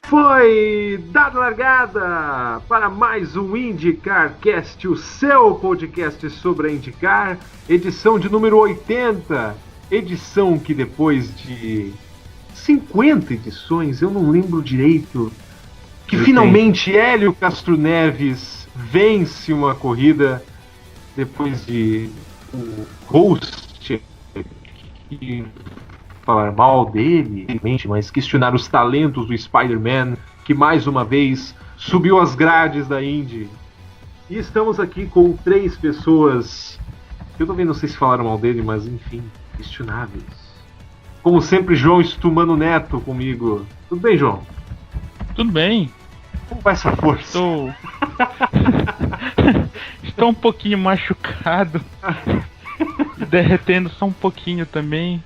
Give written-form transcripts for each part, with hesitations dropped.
Foi dada largada para mais um IndyCarCast, o seu podcast sobre a IndyCar, edição de número 80, edição que depois de 50 edições, eu não lembro direito, que finalmente Hélio Castro Neves vence uma corrida depois de o host falar mal dele, mas questionar os talentos do Spider-Man, que mais uma vez subiu as grades da Indy. E estamos aqui com 3 pessoas, eu também não sei se falaram mal dele, mas enfim, questionáveis. Como sempre, João Stumano Neto comigo. Tudo bem, João? Tudo bem. Como vai essa força? Estou um pouquinho machucado. Derretendo só um pouquinho também.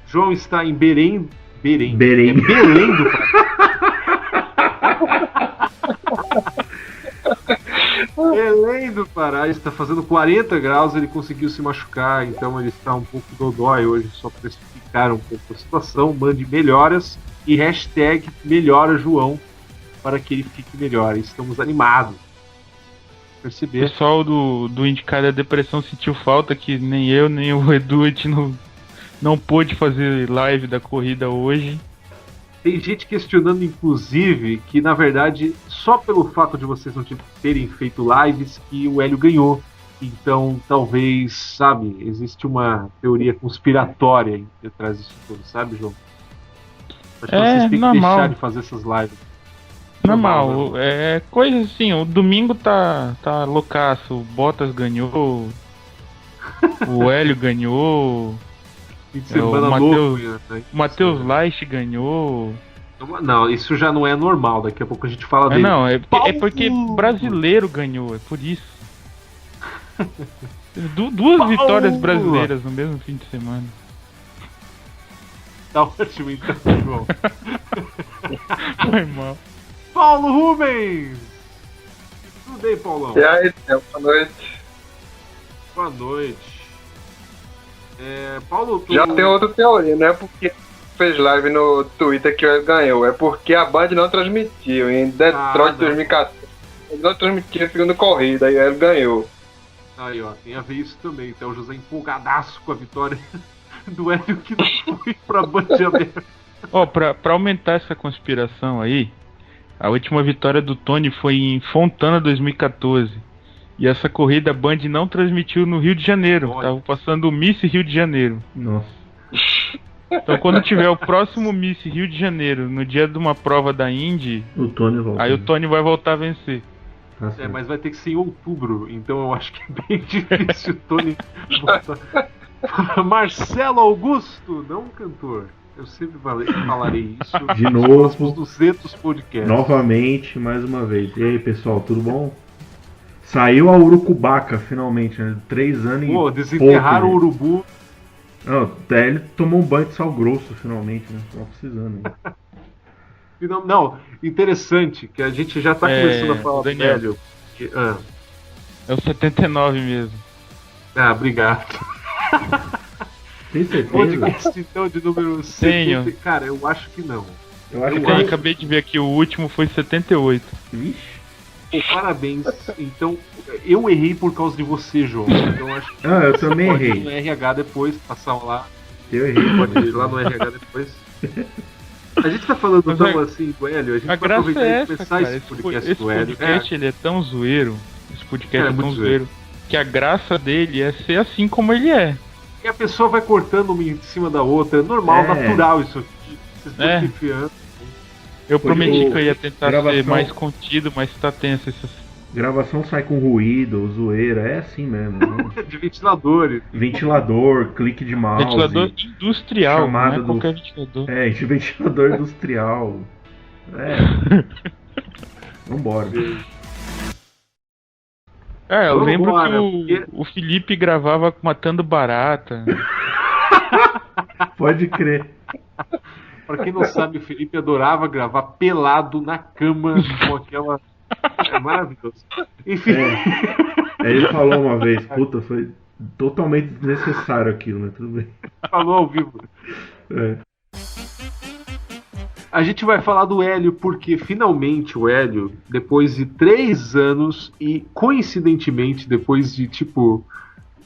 João está em Belém. Belém. É Belém do Pará. Belém do Pará está fazendo 40 graus, ele conseguiu se machucar, então ele está um pouco dodói hoje, só para explicar um pouco a situação. Mande melhoras e hashtag melhora João para que ele fique melhor. Estamos animados. O Perceber. pessoal do Indicar da Depressão sentiu falta que nem eu, nem o Edu, a gente não pôde fazer live da corrida hoje. Tem gente questionando, inclusive, que na verdade, só pelo fato de vocês não terem feito lives, que o Hélio ganhou. Então, talvez, sabe, existe uma teoria conspiratória por trás disso tudo, sabe, João? Acho que vocês têm normal. que deixar de fazer essas lives. Normal, é coisa assim, o domingo tá loucaço, o Bottas ganhou, o Hélio ganhou, Fim de semana louco, né? o Matheus Leicht ganhou. Não, isso já não é normal, daqui a pouco a gente fala dele. Não, é porque brasileiro ganhou, é por isso. Duas vitórias brasileiras no mesmo fim de semana. Tá ótimo então, João. Foi mal. Paulo Rubens! Tudo bem, Paulão? E aí, boa noite. Boa noite. Paulo, tu... Já tem outra teoria, não é porque fez live no Twitter que ele ganhou, é porque a Band não transmitiu. Em Detroit 2014, ele não transmitiu a segunda corrida e ele ganhou. Aí, ó, tem a ver isso também. Então o José empolgadaço com a vitória do Hélio que não foi pra Band aberta. Ó, pra aumentar essa conspiração aí, a última vitória do Tony foi em Fontana 2014. E essa corrida a Band não transmitiu no Rio de Janeiro. Olha. Tava passando o Miss Rio de Janeiro. Nossa. Então quando tiver o próximo Miss Rio de Janeiro, no dia de uma prova da Indy, O Tony volta. aí o Tony vai voltar a vencer. Tá certo. Mas vai ter que ser em outubro. Então eu acho que é bem difícil o Tony voltar. Marcelo Augusto, não cantor. Eu sempre falarei isso. De nos novo. próximos 200 podcasts. Novamente, mais uma vez. E aí, pessoal, tudo bom? Saiu a Urucubaca, finalmente, né? 3 anos Pô, e desenterraram o pouco, urubu. Não, até ele tomou um banho de sal grosso, finalmente, né? Tava precisando. Né? Não, interessante, que a gente já tá começando a falar do Daniel. Hélio. É o 79 mesmo. Obrigado. Tem certeza? Podcast, então, de número 70. Tenho. Cara, eu acho que não. Eu acho Eu que Eu acabei de ver aqui, o último foi 78. Vixe. Pô, parabéns. Então, eu errei por causa de você, João. Então, eu acho que Ah, eu também pode ir errei. no RH depois, passar lá. Eu errei. Pode ir lá no RH depois. A gente tá falando Mas tão assim do Hélio, a gente A vai graça aproveitar é e essa, começar cara. esse podcast Esse do Hélio. podcast ele é tão zoeiro. Esse podcast É, é tão muito zoeiro. Que a graça dele é ser assim como ele é. E a pessoa vai cortando uma em cima da outra. É normal, É. natural isso aqui. Vocês estão É. se enfiando. Eu prometi que eu ia tentar gravação- ser mais contido, mas tá tenso essa. Gravação sai com ruído, zoeira, é assim mesmo. Né? De ventiladores. Ventilador, clique de mouse. Ventilador industrial, chamada não é do- qualquer ventilador. É, de ventilador industrial. É. Vambora. É, eu Vambora, lembro que porque- o Felipe gravava matando barata. Pode crer. Pra quem não sabe, o Felipe adorava gravar pelado na cama com aquela É maravilhoso. Enfim. Ele falou uma vez, puta, foi totalmente desnecessário aquilo, né? Tudo bem. Falou ao vivo. É. A gente vai falar do Hélio porque finalmente o Hélio, depois de 3 anos e coincidentemente depois de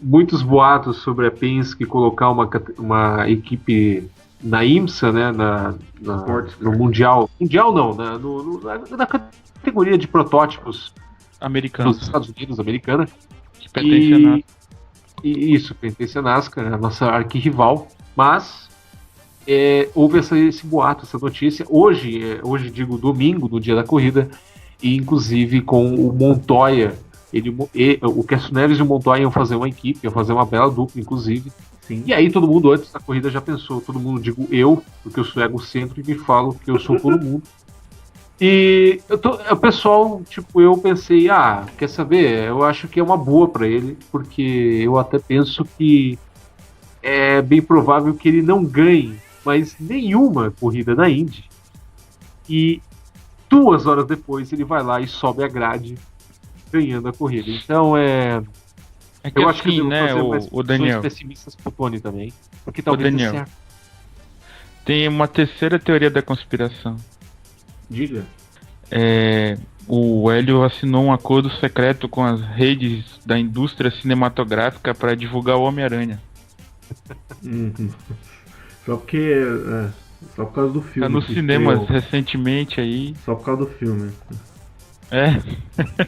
muitos boatos sobre a Penske colocar uma equipe na IMSA, né, no Mundial não, na categoria de protótipos Americanos. dos Estados Unidos, americana, Que pertence a NASCAR. e isso, pertence à NASCAR, a nossa arquirrival, mas houve esse boato, essa notícia, hoje digo domingo, no dia da corrida, e inclusive com o Montoya, o Cássio Neves e o Montoya iam fazer uma equipe, iam fazer uma bela dupla, inclusive. Sim. E aí todo mundo antes da corrida já pensou, todo mundo, digo eu, porque eu sou egocêntrico e me falo que eu sou todo mundo. E o pessoal, eu pensei, quer saber? Eu acho que é uma boa pra ele, porque eu até penso que é bem provável que ele não ganhe mais nenhuma corrida na Indy. E 2 horas depois ele vai lá e sobe a grade ganhando a corrida. Então É que eu assim, acho que eu devo né, fazer mais o Daniel, pessimistas pro Tony também. Porque talvez dê Daniel. certo. tem uma terceira teoria da conspiração. Diga. O Hélio assinou um acordo secreto com as redes da indústria cinematográfica para divulgar o Homem-Aranha. Só porque. Só por causa do filme. Tá nos que cinemas estreou. recentemente aí. Só por causa do filme.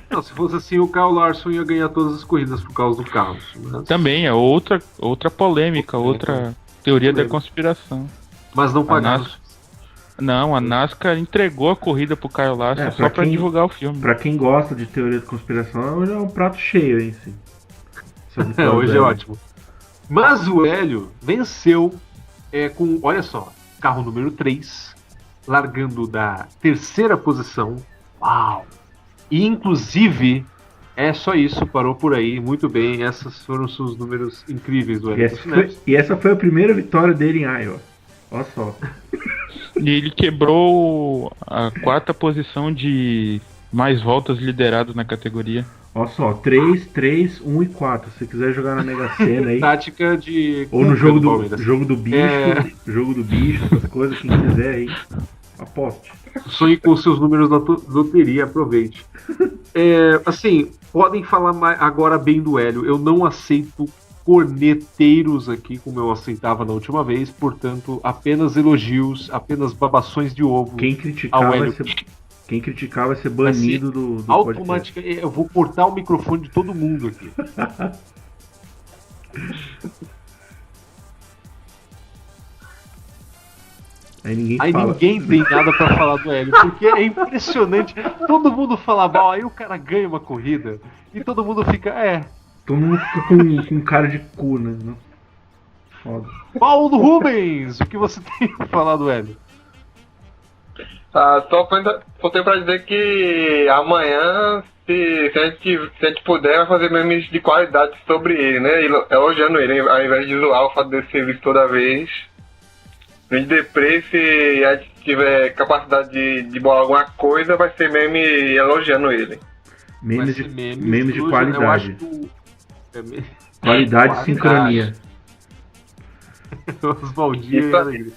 Não, se fosse assim, o Kyle Larson ia ganhar todas as corridas por causa do carro. Mas, Também é outra polêmica, outra teoria da Polêmica. conspiração. mas não pagaram. Não, a NASCAR entregou a corrida pro Kyle Larson só pra divulgar o filme. Pra quem gosta de teoria de conspiração, hoje é um prato cheio, hein? Sim. Hoje é ótimo. Mas o Hélio venceu com, olha só, carro número 3, largando da 3ª posição. Uau! E inclusive, é só isso, parou por aí, muito bem. Esses foram os seus números incríveis do Hélio. E essa foi a primeira vitória dele em Iowa. Olha só. E ele quebrou a 4ª posição de mais voltas liderado na categoria. Olha só, 3, 3, 1 e 4. Se você quiser jogar na Mega Sena aí. Tática de. Ou no jogo do bicho, jogo do bicho, essas coisas, quem quiser aí. Aposte. Sonhe com seus números da loteria, aproveite. Assim, podem falar agora bem do Hélio. Eu não aceito corneteiros aqui, como eu aceitava na última vez, portanto, apenas elogios, apenas babações de ovo. Quem criticar vai ser banido do automática. Eu vou cortar o microfone de todo mundo aqui. Aí ninguém tem nada pra falar do Hélio, porque é impressionante. Todo mundo fala mal, aí o cara ganha uma corrida e todo mundo fica, Todo mundo fica com cara de cu, né? Foda. Paulo Rubens, o que você tem pra falar do Hélio? Só tenho pra dizer que amanhã, se a gente puder, vai fazer memes de qualidade sobre ele, né? Elogiando ele, ao invés de zoar o fato dele ser visto toda vez. Vem deprê, se a gente tiver capacidade de bolar alguma coisa, vai ser meme elogiando ele. Memes de qualidade. Eu acho que qualidade e sincronia. Oswaldinho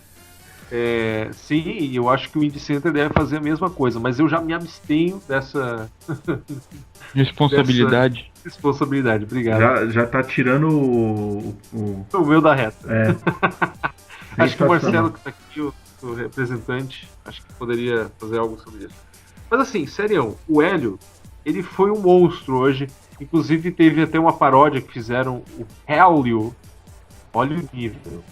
sim, eu acho que o Indy Center deve fazer a mesma coisa, mas eu já me abstenho dessa responsabilidade. Responsabilidade, obrigado. Já tá tirando o meu da reta. Acho que o Sensacional. Marcelo, que tá aqui, o representante, acho que poderia fazer algo sobre isso. Mas assim, serião, o Hélio, ele foi um monstro hoje. Inclusive teve até uma paródia que fizeram, o Hélio. Olha o nível.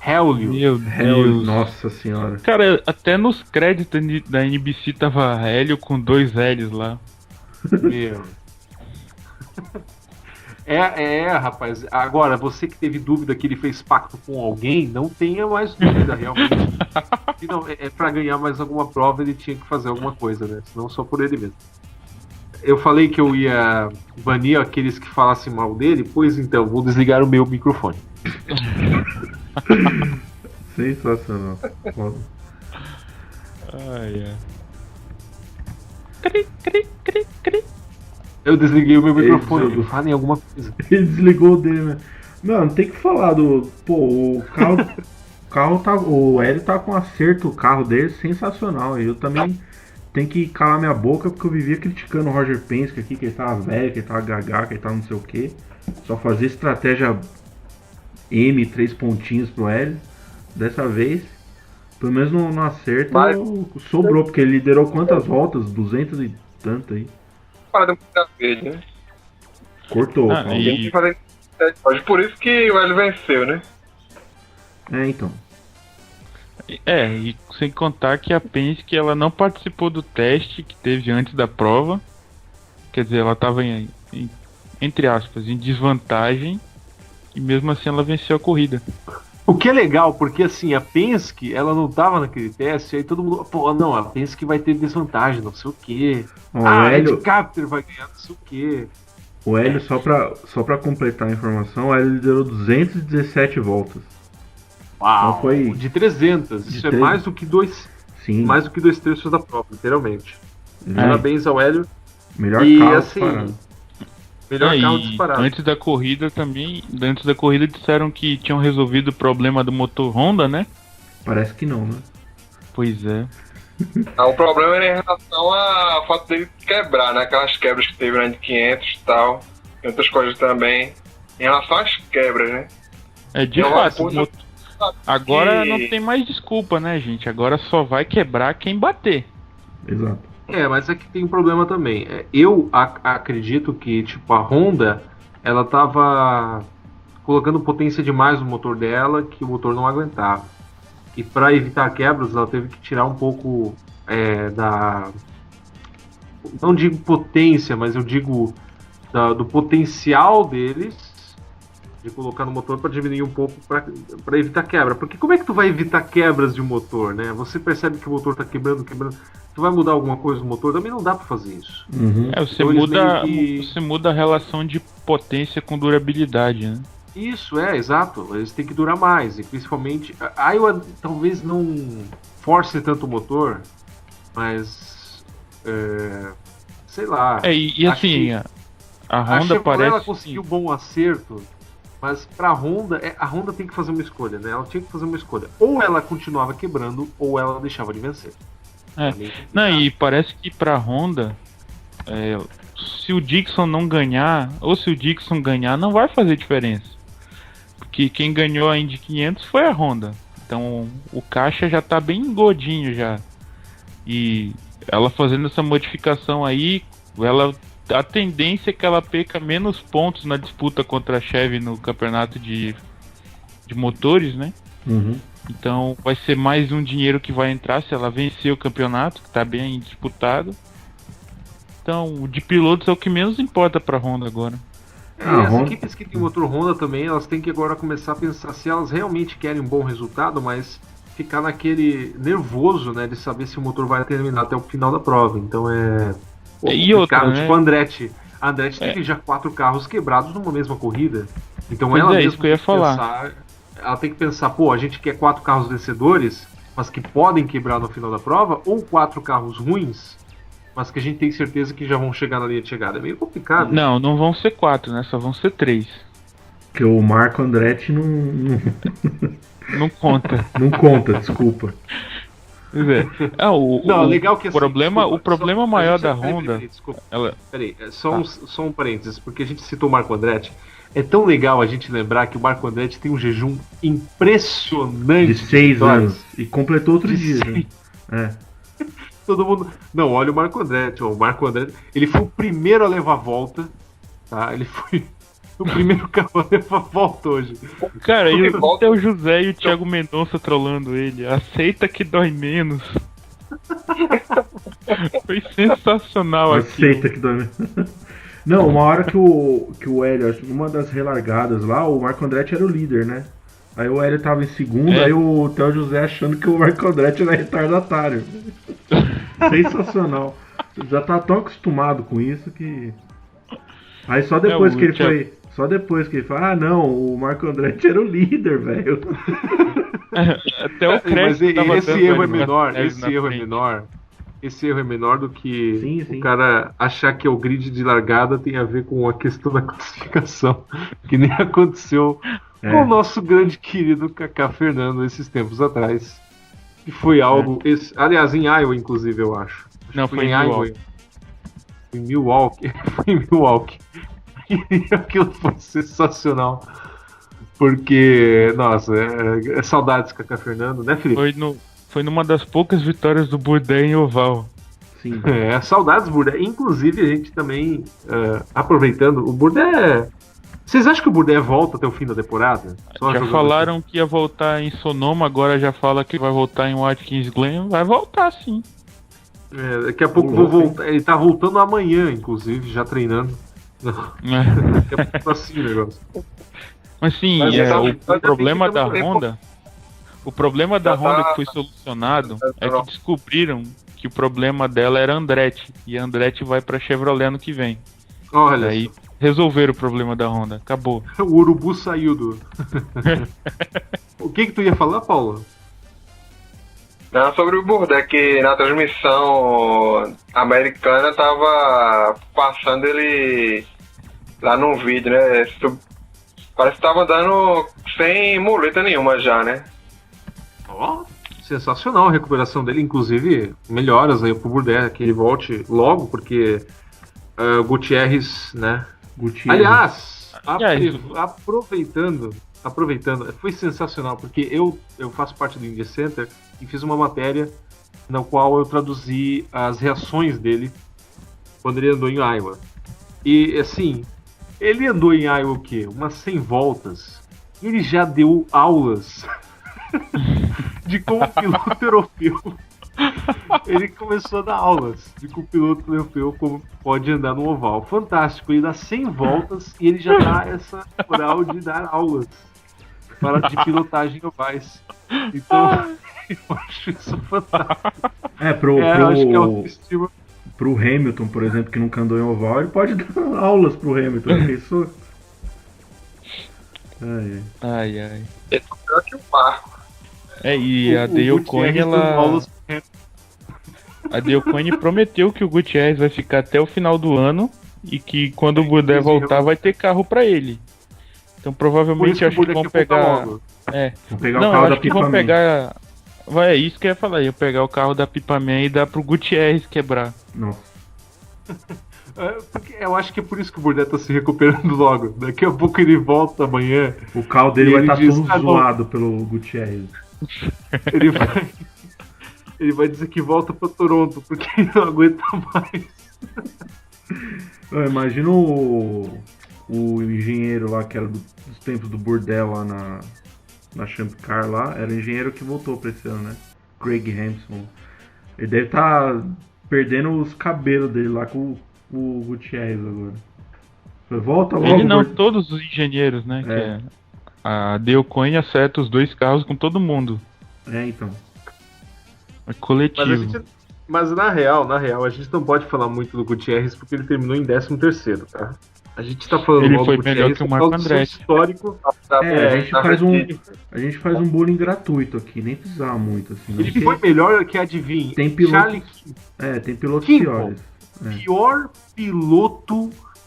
Hélio. Meu Deus. Nossa senhora. Cara, até nos créditos da NBC tava Hélio com 2 L's lá. Meu. Rapaz. Agora, você que teve dúvida que ele fez pacto com alguém, não tenha mais dúvida, realmente. E não, pra ganhar mais alguma prova, ele tinha que fazer alguma coisa, né? Senão só por ele mesmo. Eu falei que eu ia banir aqueles que falassem mal dele, pois então, vou desligar o meu microfone. Sensacional. Foda. Eu desliguei o meu microfone. Fala em alguma coisa. Ele desligou o dele, né? Não tem que falar do... Pô, o carro tá... O Hélio tá com acerto, o carro dele sensacional. Eu também tenho que calar minha boca, porque eu vivia criticando o Roger Penske aqui, que ele tava velho, que ele tava gaga, que ele tava não sei o que. Só fazia estratégia M, 3 pontinhos pro Hélio. Dessa vez, pelo menos no acerto, sobrou, porque ele liderou quantas voltas? 200 e tanto aí. Parada muito verde, né? Cortou. Tem que fazer por isso que o Hélio venceu, né? Então. E sem contar que a Penske ela não participou do teste que teve antes da prova. Quer dizer, ela estava entre aspas, em desvantagem. E mesmo assim ela venceu a corrida. O que é legal, porque assim, a Penske, ela não tava naquele teste, aí todo mundo, pô, não, a Penske vai ter desvantagem, não sei o quê. A Ed Capter vai ganhar, não sei o quê. O Hélio, só pra completar a informação, o Hélio liderou 217 voltas. Uau, então foi de 300, isso é mais do que mais do que 2/3 da prova, literalmente. Parabéns ao Hélio. Melhor carro disparado. Melhor carro disparado. Antes da corrida disseram que tinham resolvido o problema do motor Honda, né? Parece que não, né? Pois é. O problema era em relação ao fato dele quebrar, né? Aquelas quebras que teve na de 500 e tal. E outras coisas também. Em relação às quebras, né? De fato. Agora não tem mais desculpa, né, gente? Agora só vai quebrar quem bater. Exato. Mas aqui tem um problema também. Eu acredito que, tipo, a Honda, ela tava colocando potência demais no motor dela, que o motor não aguentava. E para evitar quebras, ela teve que tirar um pouco da... Não digo potência, mas eu digo do potencial deles de colocar no motor para diminuir um pouco para evitar quebra. Porque como é que tu vai evitar quebras de um motor, né? Você percebe que o motor tá quebrando. Tu vai mudar alguma coisa no motor? Também não dá para fazer isso. Uhum. Você muda a relação de potência com durabilidade, né? Isso, exato. Eles têm que durar mais. E principalmente... A Iowa talvez não force tanto o motor, mas... sei lá. E assim, a Honda parece... Ela conseguiu bom acerto, mas pra Honda... a Honda tem que fazer uma escolha, né? Ela tinha que fazer uma escolha. Ou ela continuava quebrando, ou ela deixava de vencer. E parece que pra Honda... se o Dixon não ganhar, ou se o Dixon ganhar, não vai fazer diferença. Porque quem ganhou a Indy 500 foi a Honda. Então o caixa já tá bem gordinho já. E ela fazendo essa modificação aí, a tendência é que ela perca menos pontos na disputa contra a Chevy no campeonato de motores, né? Uhum. Então vai ser mais um dinheiro que vai entrar se ela vencer o campeonato, que tá bem disputado. Então, de pilotos é o que menos importa pra Honda agora. As equipes que tem motor Honda também, elas têm que agora começar a pensar se elas realmente querem um bom resultado, mas ficar naquele nervoso, né, de saber se o motor vai terminar até o final da prova. Então e outra, tipo a Andretti teve já 4 carros quebrados numa mesma corrida. Então pois ela mesma isso que eu ia falar. Ela tem que pensar, a gente quer 4 carros vencedores, mas que podem quebrar no final da prova, ou 4 carros ruins, mas que a gente tem certeza que já vão chegar na linha de chegada. É meio complicado. Não vão ser 4, né? Só vão ser 3. Porque o Marco Andretti não... Não conta. Não conta, desculpa. Pois é. Legal que o problema maior da Honda... Peraí, só um parênteses, porque a gente citou o Marco Andretti. É tão legal a gente lembrar que o Marco Andretti tem um jejum impressionante de 6 anos. E completou outro dia. Todo mundo... Não, olha o Marco Andretti. O Marco Andretti, ele foi o primeiro a levar a volta, tá? Ele foi o primeiro carro a levar a volta hoje. Cara, e até o José e o Thiago Mendonça trollando ele. Aceita que dói menos. Foi sensacional aqui. Aceita que dói menos. Não, uma hora que o Hélio, uma das relargadas lá, o Marco Andretti era o líder, né? Aí o Hélio tava em segundo, aí o Theo José achando que o Marco Andretti era retardatário. Sensacional. Já tá tão acostumado com isso que... Aí só depois que ele foi, não, o Marco Andretti era o líder, velho. Até o crédito esse erro é menor, esse erro é menor do que Sim. o cara achar que o grid de largada tem a ver com a questão da classificação, que nem aconteceu com o nosso grande querido Kaká Fernando esses tempos atrás. Que foi algo. Aliás, em Iowa, inclusive, eu acho. Não, foi em Iowa. Em Milwaukee. Foi em Milwaukee. E aquilo foi sensacional. Porque, nossa, saudades Kaká Fernando, né, Felipe? Foi numa das poucas vitórias do Bourdais em oval. Sim. Saudades Bourdais. Inclusive, a gente também, aproveitando, o Bourdais. Vocês acham que o Bourdais volta até o fim da temporada? Já falaram que ia voltar em Sonoma, agora já fala que vai voltar em Watkins Glen. Vai voltar, sim. Daqui a pouco vou voltar. Ele tá voltando amanhã, inclusive, já treinando. Daqui a pouco tá assim o negócio. Mas sim, o problema da Honda. O problema da Honda que foi solucionado é que descobriram que o problema dela era Andretti. E a Andretti vai pra Chevrolet ano que vem. Olha aí resolveram o problema da Honda. Acabou. O urubu saiu do... O que tu ia falar, Paulo? Não, sobre o Bourdais, que na transmissão americana tava passando ele lá num vídeo, né? Parece que tava andando sem muleta nenhuma já, né? Sensacional a recuperação dele, inclusive melhoras aí pro Bourdais, que ele volte logo, porque Gutierrez, né? Aliás, aproveitando, foi sensacional, porque eu faço parte do Indy Center e fiz uma matéria na qual eu traduzi as reações dele quando ele andou em Iowa. E assim, ele andou em Iowa o quê? Umas 100 voltas. E ele já deu aulas de como piloto europeu. Ele começou a dar aulas de como piloto europeu como pode andar no oval. Fantástico, ele dá 100 voltas e ele já dá essa moral de dar aulas de pilotagem ovais. Então, eu acho isso fantástico. Acho que é o estímulo. Pro Hamilton, por exemplo, que nunca andou em oval, ele pode dar aulas pro Hamilton. Pensou? Ai. É pior que o Marco. E a Dale Coyne, a Dale Coyne prometeu que o Gutierrez vai ficar até o final do ano e que quando o Bourdais voltar vai ter carro pra ele. Então provavelmente acho que vão pegar. Vão pegar o carro da Pipaman. É isso que eu ia falar, ia pegar o carro da Pipaman e dar pro Gutierrez quebrar. Nossa. Porque eu acho que é por isso que o Bourdais tá se recuperando logo. Daqui a pouco ele volta amanhã. O carro dele vai estar todo zoado pelo Gutierrez. Ele vai dizer que volta pra Toronto, porque ele não aguenta mais. Imagina o engenheiro lá, que era dos tempos do Bourdais lá na Champ Car lá, era o engenheiro que voltou pra esse ano, né? Craig Hampson. Ele deve estar perdendo os cabelos dele lá com o Gutierrez agora. Volta logo. Ele não, todos os engenheiros, né? Que a Dale Coyne acerta os dois carros com todo mundo. Então. É coletivo. Mas na real, a gente não pode falar muito do Gutierrez porque ele terminou em 13º, tá? A gente tá falando ele foi melhor que o Marco Andretti. Histórico. A gente faz um bullying gratuito aqui, nem precisava muito assim. Ele foi melhor que, adivinha, tem pilotos, tem pilotos piores.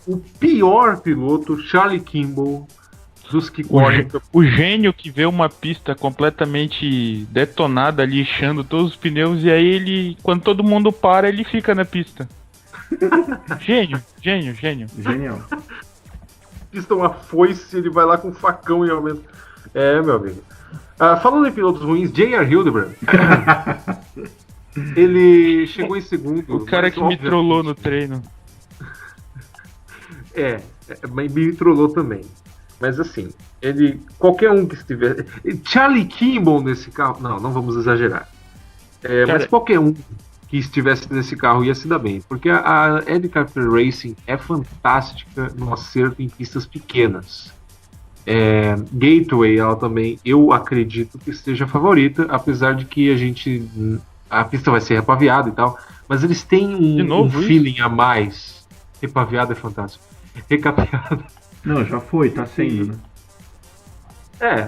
O pior piloto, Charlie Kimball, dos que correm. O gênio que vê uma pista completamente detonada, lixando todos os pneus, e aí ele, quando todo mundo para, ele fica na pista. Gênio. Genial. Pista uma foice, ele vai lá com um facão e aumenta. Meu amigo. Falando em pilotos ruins, J.R. Hildebrand. Ele chegou em segundo. O cara que me trollou no treino. Mas me trollou também. Mas assim, qualquer um que estiver... Charlie Kimball nesse carro... Não vamos exagerar. Mas qualquer um que estivesse nesse carro ia se dar bem. Porque a Eddie Carpenter Racing é fantástica no acerto em pistas pequenas. Gateway, ela também, eu acredito que esteja favorita, apesar de que a pista vai ser repaviada e tal, mas eles têm um feeling a mais. Repaviada é fantástico. Recapeada. Não, já foi, tá sendo, né?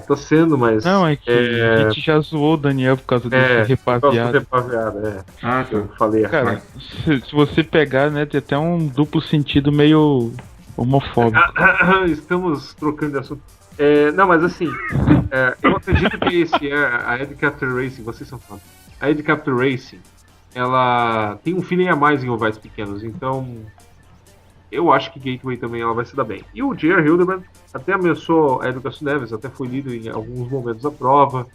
Tá sendo, mas. Não, é que a gente já zoou o Daniel por causa desse repaviado. Repaviado, Ah, Eu falei Cara, errado. se você pegar, né, tem até um duplo sentido meio homofóbico. Estamos trocando de assunto. Não, mas assim, eu acredito que a Helicopter Racing, vocês são fãs. A Helicopter Racing, ela tem um feeling a mais em ovais pequenos, então eu acho que Gateway também ela vai se dar bem. E o J.R. Hildebrand até ameaçou a Educação Neves, até foi lido em alguns momentos da prova.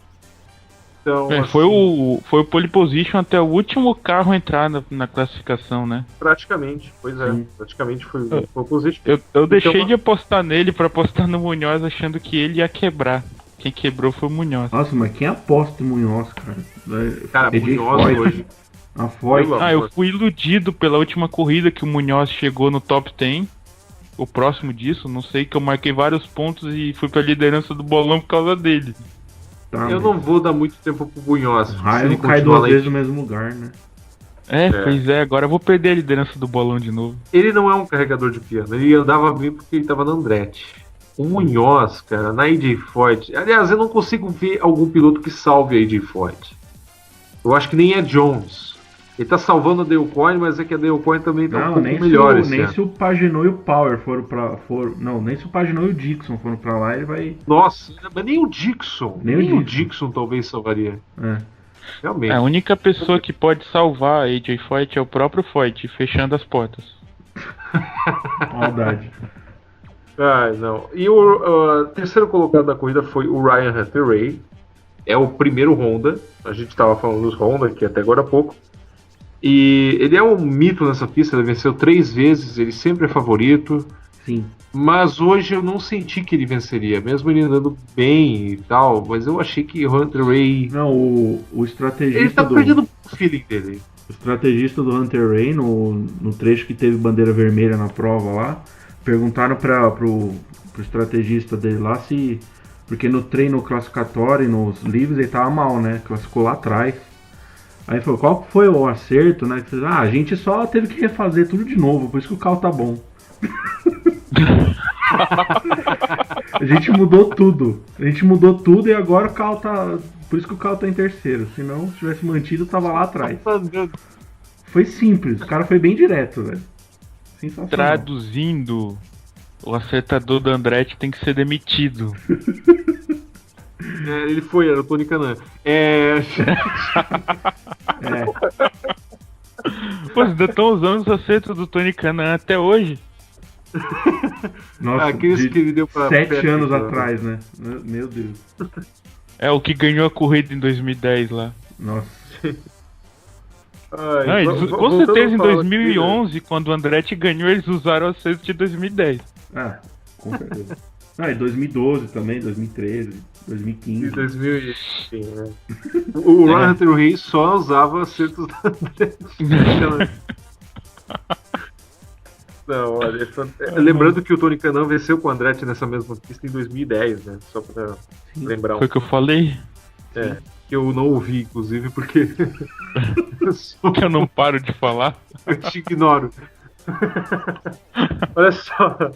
Então, Foi o pole position até o último carro entrar na classificação, né? praticamente, pois é. Sim. Praticamente foi o position. Eu deixei Então, de apostar nele pra apostar no Munhoz achando que ele ia quebrar. Quem quebrou foi o Munhoz. Nossa, mas quem aposta em Munhoz, cara? Cara, AJ Munhoz Foyt, hoje. A Foyt. Pelo Eu fui iludido pela última corrida que o Munhoz chegou no top 10. O próximo disso, não sei, que eu marquei vários pontos e fui pra liderança do bolão por causa dele. Tá, Eu não vou dar muito tempo pro Bunhoz. O raio não cai duas vezes no mesmo lugar, né? Pois é, agora eu vou perder a liderança do bolão de novo. Ele não é um carregador de piano, ele andava bem porque ele tava na Andretti. O Munhoz, cara, na AJ Foyt. Aliás, eu não consigo ver algum piloto que salve a AJ Foyt. Eu acho que nem é Jones. Ele tá salvando a Dale Coyne, mas é que a Dale Coyne também tá um pouco melhor esse nem ano. se o Pagenaud e o Power nem se o Pagenaud e o Dixon foram pra lá, ele vai. Nossa, mas nem o Dixon. Nem Nem o o Dixon talvez salvaria. É. Realmente. A única pessoa que pode salvar a AJ Foyt é o próprio Foyt, fechando as portas. Maldade. Ai, não. E o terceiro colocado da corrida foi o Ryan Hunter-Reay. É o primeiro Honda. A gente estava falando dos Honda aqui até agora há pouco. E ele é um mito nessa pista. Ele venceu 3 vezes. Ele sempre é favorito. Sim. Mas hoje eu não senti que ele venceria. Mesmo ele andando bem e tal. Mas eu achei que o Hunter-Reay... Não, o estrategista. Ele tá perdendo o feeling dele. O estrategista do Hunter-Reay, no trecho que teve bandeira vermelha na prova lá, perguntaram pro estrategista dele lá se... Porque no treino classificatório e nos livros ele tava mal, né? Classificou lá atrás. Aí ele falou, qual foi o acerto, né? A gente só teve que refazer tudo de novo, por isso que o carro tá bom. A gente mudou tudo. E agora o carro tá... Por isso que o carro tá em terceiro. Se não tivesse mantido, tava lá atrás. Foi simples, o cara foi bem direto, velho. Sensacional. Traduzindo, o acertador do Andretti tem que ser demitido. Ele era o Tony Kanaan. Pô, ainda estão usando os acertos do Tony Kanaan até hoje. Nossa, aqueles que ele deu pra 7 anos atrás, né? Meu Deus. É o que ganhou a corrida em 2010 lá. Nossa. Com certeza em 2011, quando o Andretti ganhou, eles usaram o acerto de 2010. Ah, com certeza. E 2012 também, 2013, 2015. E 2000, enfim, né? O Ryan Hunter-Reay só usava acertos da Andretti. Não, olha, lembrando que o Tony Kanaan venceu com o Andretti nessa mesma pista em 2010, né? Só pra lembrar. Foi o que eu falei? Que eu não ouvi, inclusive, porque que eu não paro de falar. Eu te ignoro. Olha só.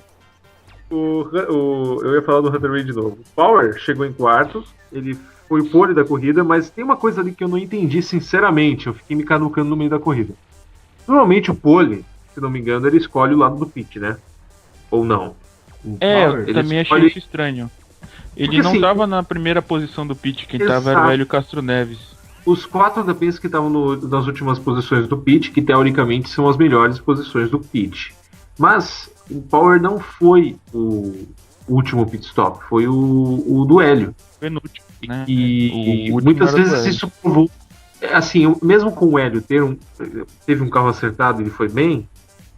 Eu ia falar do Hunter-Reay de novo. O Power chegou em quarto, ele foi o pole da corrida, mas tem uma coisa ali que eu não entendi, sinceramente. Eu fiquei me canucando no meio da corrida. Normalmente o pole, se não me engano, ele escolhe o lado do pit, né? Ou não? Eu também achei isso estranho. Ele porque, não assim, tava na primeira posição do pit, quem tava era o Hélio Castro Neves. Os 4 da pista que estavam nas últimas posições do pit, que teoricamente são as melhores posições do pit. Mas o Power não foi o último pit stop, foi o do Hélio. Penúltimo, né? E muitas vezes isso provou. Assim, mesmo com o Hélio teve um carro acertado e ele foi bem,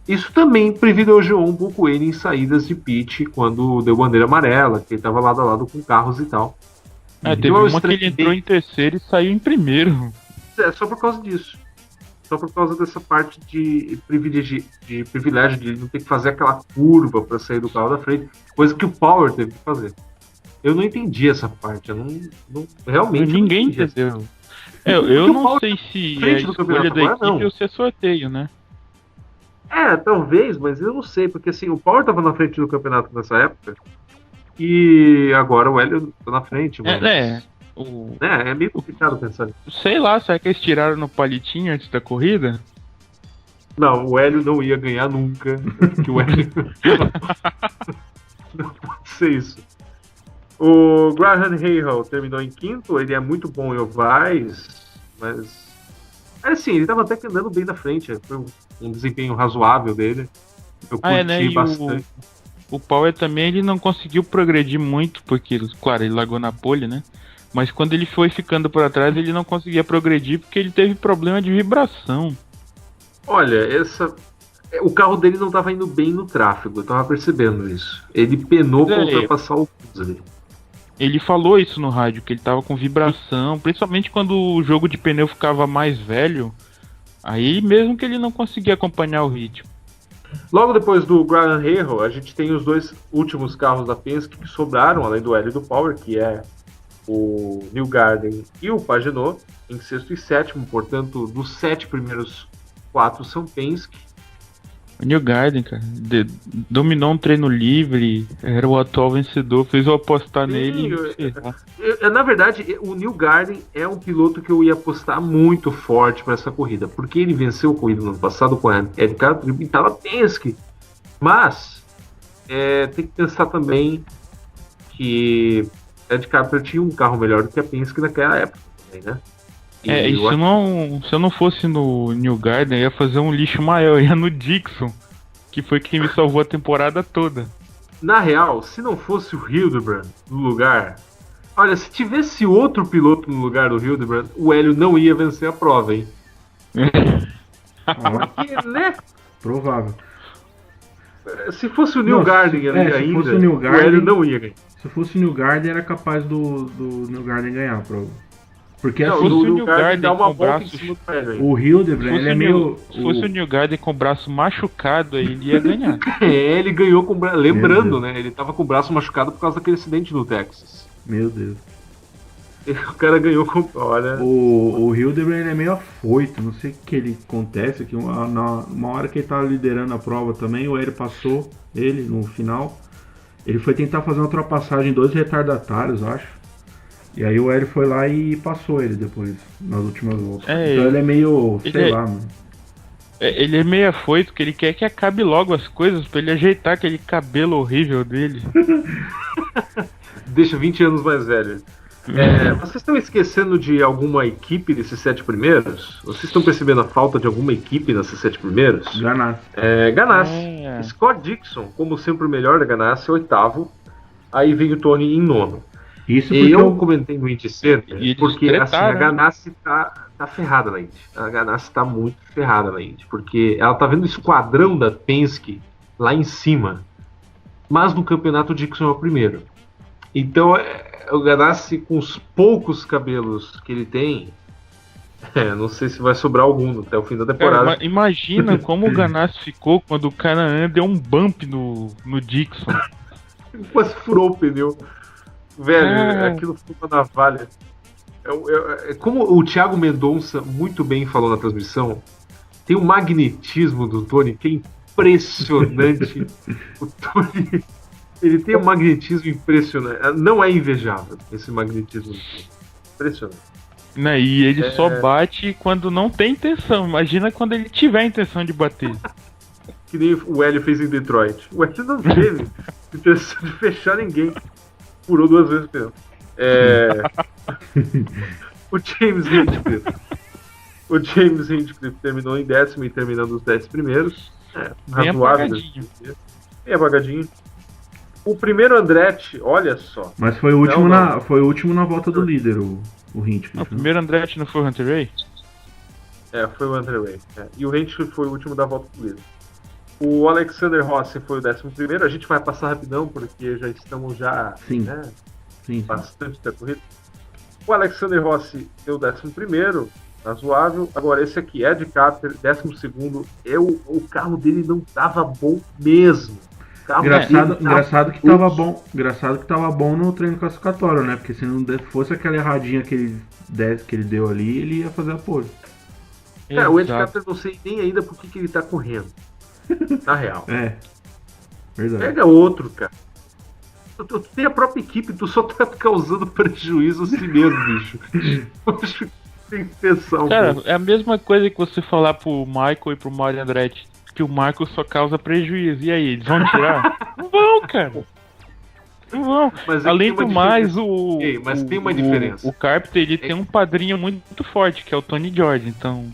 isso também privilegiou um pouco ele em saídas de pit quando deu bandeira amarela, que ele estava lado a lado com carros e tal. Teve uma que ele entrou em terceiro e saiu em primeiro. Só por causa disso. Só por causa dessa parte de privilégio de ele não ter que fazer aquela curva para sair do carro da frente, coisa que o Power teve que fazer. Eu não entendi essa parte, eu não realmente ninguém não entendeu. Eu não sei se é escolha da equipe não. ou se é sorteio, né? Talvez, mas eu não sei, porque assim, o Power tava na frente do campeonato nessa época E agora o Hélio tá na frente, mas... É meio complicado pensar nisso. sei lá, será que eles tiraram no palitinho antes da corrida? Não, o Hélio não ia ganhar nunca. Que o Hélio... Não pode ser isso. O Graham Rahal terminou em quinto, ele é muito bom em ovais, mas... assim, ele tava até que andando bem na frente, foi um desempenho razoável dele. Eu curti né? E bastante. o Power também, ele não conseguiu progredir muito, porque, claro, ele largou na pole, né? Mas quando ele foi ficando para trás, ele não conseguia progredir porque ele teve problema de vibração. Olha, o carro dele não estava indo bem no tráfego, eu tava percebendo isso. Ele penou para ultrapassar o ali. Ele falou isso no rádio, que ele tava com vibração, principalmente quando o jogo de pneu ficava mais velho, aí mesmo que ele não conseguia acompanhar o ritmo. Logo depois do Graham Rahal, a gente tem os dois últimos carros da Penske que sobraram, além do Hélio e do Power, que é o Newgarden e o Pagenaud, em sexto e sétimo, portanto, dos 7 primeiros 4 são Penske. O Newgarden, cara, dominou um treino livre, era o atual vencedor, fez eu apostar nele. Na verdade, o Newgarden é um piloto que eu ia apostar muito forte para essa corrida, porque ele venceu a corrida no ano passado com a Ed Carpenter e estava Penske. Mas tem que pensar também que Ed Carpenter tinha um carro melhor do que a Penske naquela época também, né? Se eu não fosse no Newgarden, eu ia fazer um lixo maior, eu ia no Dixon, que foi quem me salvou a temporada toda. Na real, se não fosse o Hildebrand no lugar... Olha, se tivesse outro piloto no lugar do Hildebrand, o Hélio não ia vencer a prova, hein? Porque, né? Provável. Se fosse o Newgarden ali ainda, o Hélio não ia ganhar. Se fosse o Newgarden, era capaz do Newgarden ganhar a prova. Porque não, assim, o Newgarden dá uma volta em cima do Hélio. O Hildebrand, ele é meio... Se fosse o Newgarden com o braço machucado, ele ia ganhar. Ele ganhou com o braço... Lembrando, né? Ele tava com o braço machucado por causa daquele acidente no Texas. Meu Deus. O cara ganhou com... Olha... O Hildebrand, ele é meio afoito. Não sei o que ele acontece. Que uma hora que ele tava liderando a prova também, o Hélio passou ele no final. Ele foi tentar fazer uma ultrapassagem, 2 retardatários, acho. E aí o Hélio foi lá e passou ele depois, nas últimas voltas. Então ele é meio, sei lá, mano. Ele é meio afoito, que ele quer que acabe logo as coisas pra ele ajeitar aquele cabelo horrível dele. Deixa 20 anos mais velho. Vocês estão esquecendo de alguma equipe desses 7 primeiros? Vocês estão percebendo a falta de alguma equipe nesses 7 primeiros? Ganassi. Ganassi. Scott Dixon, como sempre o melhor da Ganassi, 8º. Aí vem o Tony em 9º. Isso porque eu comentei no Indy Center, porque assim, a né? Ganassi tá ferrada na Indy. A Ganassi tá muito ferrada na Indy, porque ela tá vendo o esquadrão da Penske lá em cima, mas no campeonato o Dixon é o primeiro. Então o Ganassi, com os poucos cabelos que ele tem, não sei se vai sobrar algum até o fim da temporada. Cara, imagina como o Ganassi ficou quando o Canaan deu um bump no Dixon. Quase furou o pneu. Velho, aquilo foi uma navalha. Como o Thiago Mendonça muito bem falou na transmissão, tem um magnetismo do Tony que é impressionante. O Tony, ele tem um magnetismo impressionante. Não é invejável esse magnetismo. Impressionante. Né, e ele só bate quando não tem intenção. Imagina quando ele tiver a intenção de bater. Que nem o Hélio fez em Detroit. O Hélio não teve intenção de fechar ninguém. Furou 2 vezes o pneu. O James Hinchcliffe terminou em 10º e terminando os 10 primeiros. Razoável. Bem apagadinho. O primeiro Andretti, olha só. Mas foi o último, foi o último na volta do líder, o Hinchcliffe. O primeiro Andretti não foi o Hunter Ray? Foi o Hunter Ray. E o Hinchcliffe foi o último da volta do líder. O Alexander Rossi foi o 11º. A gente vai passar rapidão, porque já estamos bastante da corrida. O Alexander Rossi deu o 11º, razoável. Agora esse aqui, Ed Carpenter, 12º. O carro dele não estava bom mesmo. Engraçado que tava bom. Engraçado que tava bom no treino classificatório, né? Porque se não fosse aquela erradinha que ele deu ali, ele ia fazer a pole. O Ed Carpenter não sei nem ainda por que ele tá correndo. Na real. Verdade. Pega outro, cara. Tu tem a própria equipe, tu só tá causando prejuízo a si mesmo, bicho. Eu acho que tem que pensar um Cara, pouco. é a mesma coisa que você falar pro Michael e pro Mario Andretti que o Michael só causa prejuízo. E aí, eles vão tirar? Não vão, cara. Não vão. Mas é Além que tem do uma mais, diferença. o. Mas tem uma o- diferença. O Carpenter, ele tem um padrinho muito forte, que é o Tony George. Então,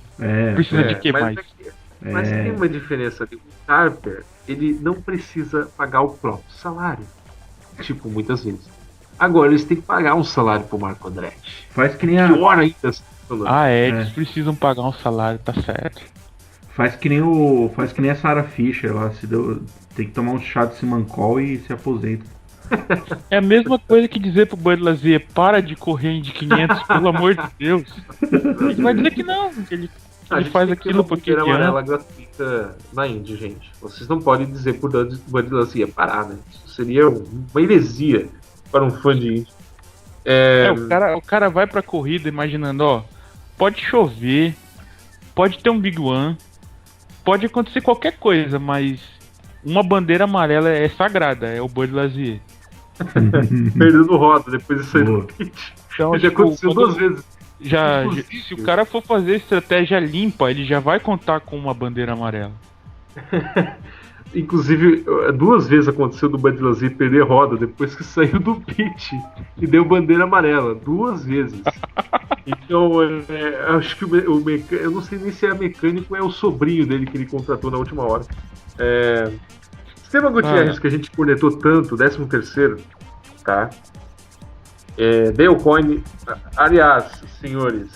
precisa de que mas mais? mas tem uma diferença ali. O Carper, ele não precisa pagar o próprio salário. Tipo, muitas vezes. Agora eles têm que pagar um salário pro Marco Andretti. Faz que nem a. Pior ainda. Eles precisam pagar um salário, tá certo. Faz que nem a Sarah Fisher lá, tem que tomar um chá de Simancol e se aposenta. É a mesma coisa que dizer pro Bud Lazier, para de correr de 500, pelo amor de Deus. Ele vai dizer que não, que ele faz aquilo porque bandeira ama. amarela gratuita na Indy, gente. Vocês não podem dizer pro Bud Lazier parar, né? Isso seria uma heresia para um fã de Indy. O cara vai pra corrida imaginando, ó, pode chover, pode ter um Big One, pode acontecer qualquer coisa, mas uma bandeira amarela é sagrada, é o Bud Lazier. Perdendo roda depois de sair do pit. Então, Já tipo, aconteceu quando- 2 vezes. Se o cara for fazer estratégia limpa, ele já vai contar com uma bandeira amarela. Inclusive, 2 vezes aconteceu do Bud Lazier perder roda depois que saiu do pit e deu bandeira amarela. 2 vezes. Então, acho que o mecânico. Eu não sei nem se é mecânico ou é o sobrinho dele que ele contratou na última hora. Esteban Gutierrez, que a gente cornetou tanto, 13º, tá? Dale Coyne, aliás, senhores,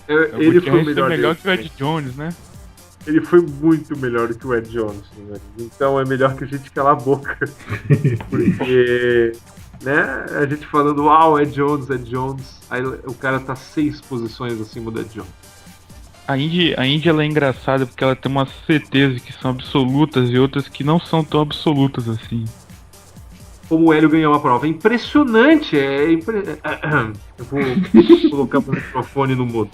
ele foi o melhor melhor deles, que o Ed Jones, né? Ele foi muito melhor do que o Ed Jones, senhores. Então é melhor que a gente calar a boca. Porque, né, a gente falando, Ed Jones, aí o cara tá 6 posições acima do Ed Jones. A Indy ela é engraçada porque ela tem umas certezas que são absolutas e outras que não são tão absolutas assim. Como o Hélio ganhou a prova. É impressionante. Eu vou colocar o microfone no mudo.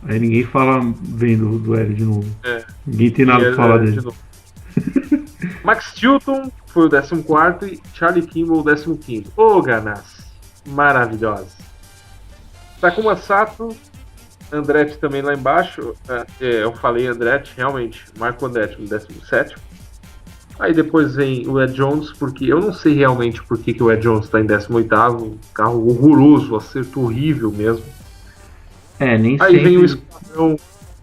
Aí ninguém fala bem do Hélio de novo. Ninguém tem nada pra falar dele. Max Chilton foi o 14º e Charlie Kimball o 15º. Ô, Ganassi. Maravilhosa. Takuma Sato, Andretti também lá embaixo. Eu falei Andretti, realmente. Marco Andretti no 17º. Aí depois vem o Ed Jones, porque eu não sei realmente por que o Ed Jones está em 18º. Um carro horroroso, acerto horrível mesmo. Nem Aí sempre... vem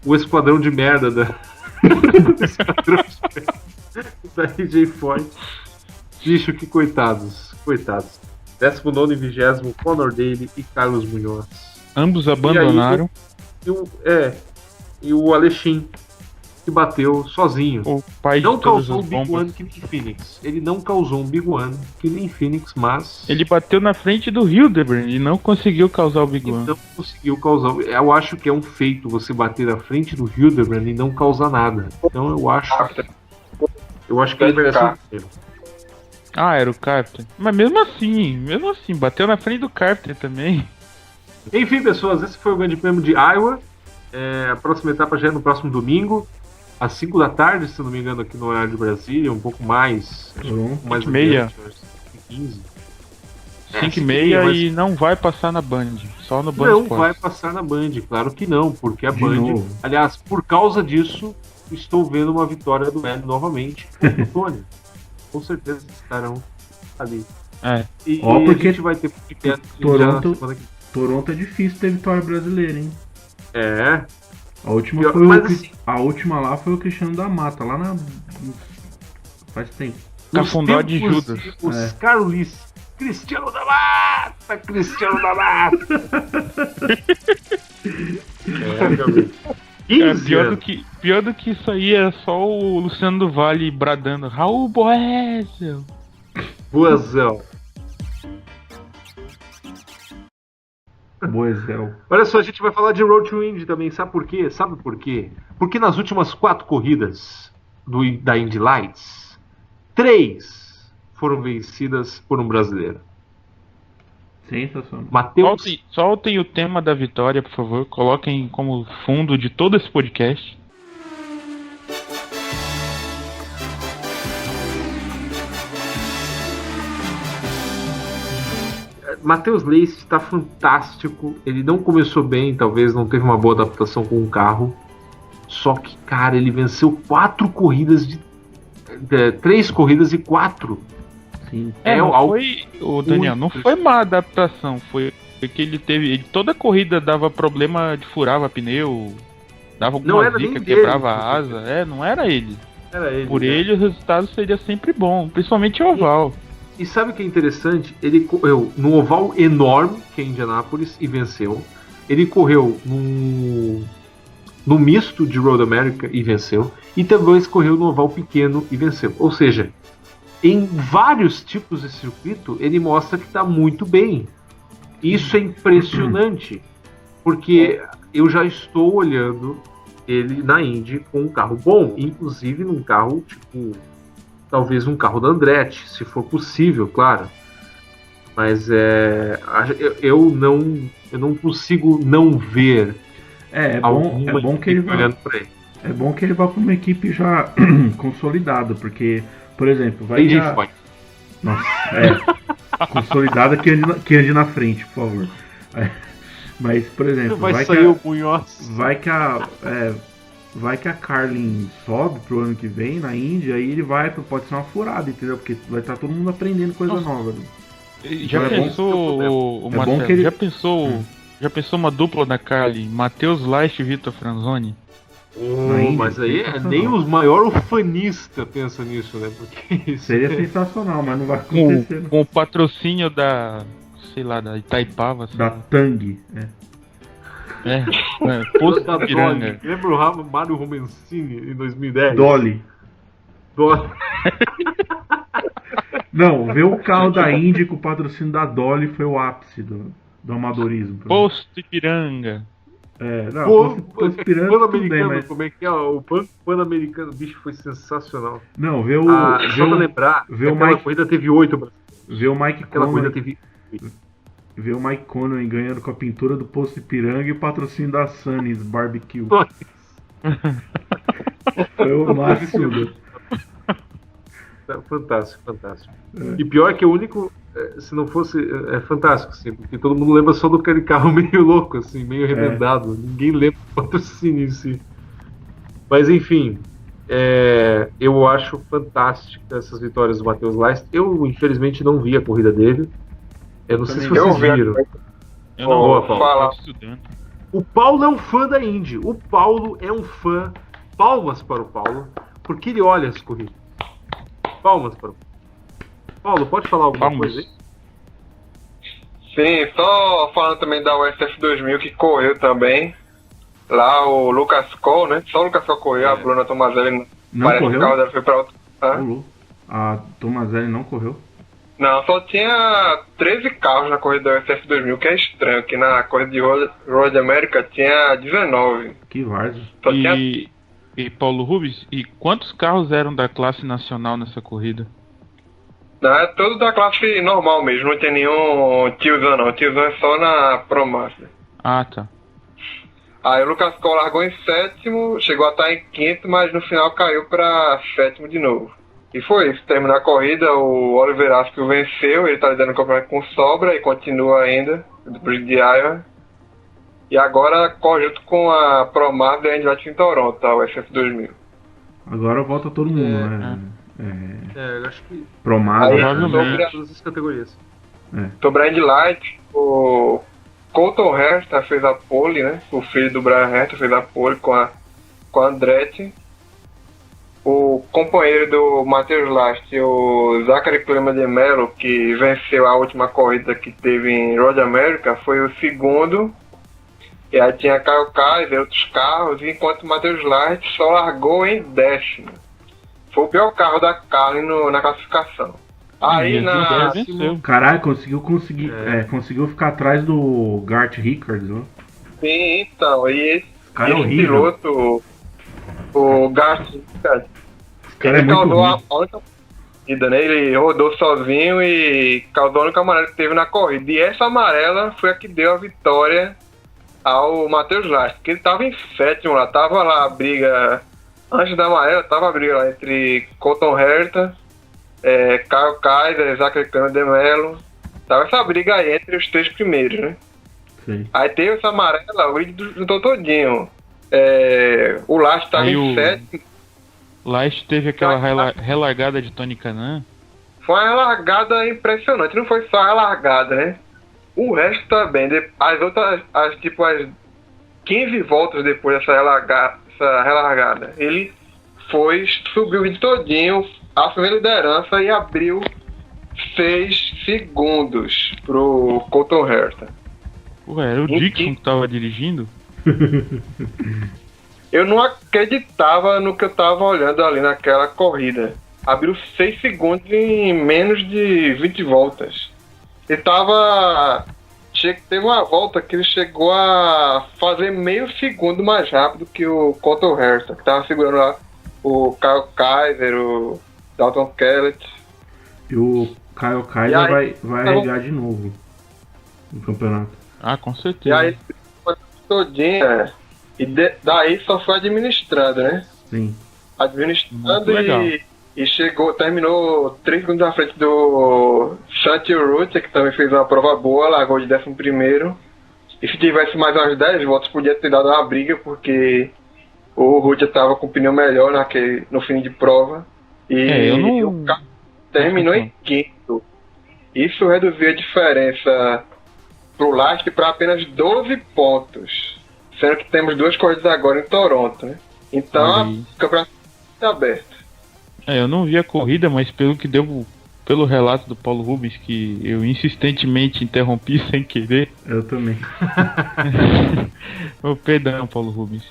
o esquadrão de merda da RJ Foyt. Bicho, que coitados. 19º e 20º, Conor Daly e Carlos Munoz. Ambos abandonaram. E o Alexin, que bateu sozinho. O pai Não de todas causou um as Big bombas. One que nem Phoenix. Ele não causou um Big One que nem Phoenix, mas... Ele bateu na frente do Hildebrand e não conseguiu causar o Big One. não conseguiu causar. Eu acho que é um feito você bater na frente do Hildebrand e não causar nada. Então eu acho que ele merece um prêmio. Era o Carpenter. Mas mesmo assim, bateu na frente do Carpenter também. Enfim, pessoas, esse foi o Grande Prêmio de Iowa. A próxima etapa já é no próximo domingo, às 5 da tarde, se não me engano, aqui no horário de Brasília, um pouco mais. Acho que um pouco mais 5h30. 15. 5h30 e não vai passar na Band. Só no Band Não Sports. vai passar na Band, claro que não, porque a De Band. novo. Aliás, por causa disso, estou vendo uma vitória do Hélio novamente contra o Tony. Com certeza estarão ali. E porque a gente vai ter podcast Toronto- já na semana que vem. Toronto é difícil ter vitória brasileira, hein? A última Pior- foi mas assim- a última lá foi o Cristiano da Mata, lá na... Faz tempo. Cafundó de tempos Judas. de Oscar Ulisses. Cristiano da Mata! Cristiano da Mata! Realmente. 15 Pior anos. do que isso aí é só o Luciano do Vale bradando Raul Boesel. Boazão. Boesel. Olha só, a gente vai falar de Road to Indy também. Sabe por quê? Porque nas últimas 4 corridas da Indy Lights, 3 foram vencidas por um brasileiro. Sensacional. Matheus. Soltem o tema da vitória, por favor. Coloquem como fundo de todo esse podcast. Matheus Leite está fantástico. Ele não começou bem, talvez não teve uma boa adaptação com o carro. Só que, cara, ele venceu 4 corridas 3 corridas e 4. Sim. Não foi, o Daniel, não foi má adaptação, foi que ele teve. Toda corrida dava problema de furava pneu, dava alguma zica, quebrava a asa. Não era ele. Por ele o resultado seria sempre bom, principalmente o oval. E sabe o que é interessante? Ele correu no oval enorme, que é Indianápolis, e venceu. Ele correu no misto de Road America e venceu. E também correu no oval pequeno e venceu. Ou seja, em vários tipos de circuito, ele mostra que está muito bem. Isso é impressionante, porque eu já estou olhando ele na Indy com um carro bom, inclusive num carro tipo, talvez um carro da Andretti, se for possível, claro. Mas eu não consigo não ver. É bom que ele vá para uma equipe já consolidada, porque, por exemplo, vai consolidada que ande na frente, por favor. Mas, por exemplo, vai que a Carlin sobe pro ano que vem na Índia, aí ele pode ser uma furada, entendeu? Porque vai estar todo mundo aprendendo coisa nova. Né? Já pensou já pensou uma dupla da Carlin, Matheus Leicht e Vitor Franzoni? Mas aí nem os maiores ufanistas pensam nisso, né? Porque isso seria sensacional, mas não vai acontecer. Com o patrocínio da, sei lá, da Itaipava. Da Tang, Posto da Dolly. Lembra o Mário Romancini em 2010? Dolly. Não, ver o carro da Indy com o patrocínio da Dolly foi o ápice do amadorismo. Posto Ipiranga. Posto Ipiranga tudo bem, mas... Como é que é? O Pan-Americano, bicho, foi sensacional. Não, ver o... só pra lembrar, aquela corrida teve 8 brasileiros. Ver o Mike Aquela corrida teve... Ver o Mike Conway ganhando com a pintura do Posto Ipiranga e o patrocínio da Sunny's Barbecue. Foi o máximo. Fantástico. E pior é que o único, se não fosse, é fantástico, assim, porque todo mundo lembra só daquele carro meio louco, assim, meio remendado. Ninguém lembra do patrocínio em si. Mas enfim, eu acho fantástica essas vitórias do Matheus Leicht. Eu, infelizmente, não vi a corrida dele. Eu não sei se vocês viram. Eu não vou falar. O Paulo é um fã da Indy. O Paulo é um fã. Palmas para o Paulo, porque ele olha as corridas. Palmas para o Paulo. Pode falar alguma coisa aí? Sim, só falando também da USF 2000 que correu também. Lá o Lucas Cole, né? Só o Lucas Cole correu, a Bruna Tomazelli não correu? Que o carro dela foi pra outro. A Tomazelli não correu? Não, só tinha 13 carros na corrida da USF 2000, que é estranho, que na corrida de Road America tinha 19. Que várzea. E Paulo Rubens, e quantos carros eram da classe nacional nessa corrida? Não, é todo da classe normal mesmo, não tem nenhum tiozão não, o tiozão é só na Pro Master. Ah, tá. Aí o Lucas Cole largou em 7º, chegou a estar em 5º, mas no final caiu para 7º de novo. E foi isso, terminou a corrida, o Oliver Askew venceu, ele está lidando o campeonato com sobra e continua ainda, depois de Iowa. E agora corre junto com a Pro Master e a Indy Lights em Toronto, tá, o SF 2000. Agora volta todo mundo, né? Eu acho que... Pro Master, sobre todas as categorias. Sobre a Indy Lights, o Colton Herta fez a pole, né? O filho do Brian Herta fez a pole com a Andretti. O companheiro do Matheus Leicht, o Zachary Clement de Mello, que venceu a última corrida que teve em Road America, foi o segundo. E aí tinha Kyle Kaiser, outros carros, enquanto o Matheus Leicht só largou em 10º. Foi o pior carro da Carlin na classificação. Aí Caralho, conseguiu ficar atrás do Gart Rickards, né? Sim, então, e esse piloto, o Gart Rickards, ele causou a única corrida, né? Ele rodou sozinho e causou a única amarela que teve na corrida. E essa amarela foi a que deu a vitória ao Matheus Leicht, que ele tava em 7º lá, tava lá a briga, antes da amarela, tava a briga lá entre Colton Herta, Kyle Kaiser, Zachary Clement de Mello, Tava essa briga aí entre os 3 primeiros, né? Sim. Aí teve essa amarela, o grid juntou todinho. O Last tava Aí em o- 7º. Last teve aquela relargada de Tony Kanaan. Foi uma largada impressionante, não foi só a largada, né? O resto também, as outras, as 15 voltas depois dessa relargada, ele subiu o vídeo todinho, assumiu a liderança e abriu 6 segundos pro Colton Herta. Ué, era o Dixon que tava dirigindo? Eu não acreditava no que eu tava olhando ali naquela corrida. Abriu 6 segundos em menos de 20 voltas. Ele tava... Teve uma volta que ele chegou a fazer meio segundo mais rápido que o Colton Herta, que tava segurando lá o Kyle Kaiser, o Dalton Kellett. E o Kyle Kaiser vai arregar de novo no campeonato. Ah, com E certeza. aí, todinha, e daí só foi administrando, né? Sim. Administrando Muito legal. e terminou 3 segundos à frente do Shanti Ruth, que também fez uma prova boa, largou de 11º. E se tivesse mais umas 10 voltas, podia ter dado uma briga, porque o Ruth estava com o pneu melhor no fim de prova. E eu não... o carro terminou em 5º. Isso reduziu a diferença pro Last para apenas 12 pontos. Sendo que temos 2 corridas agora em Toronto, né? Então, o campeonato está aberto. Eu não vi a corrida, mas pelo que deu, pelo relato do Paulo Rubens, que eu insistentemente interrompi sem querer. Eu também. Perdão, Paulo Rubens.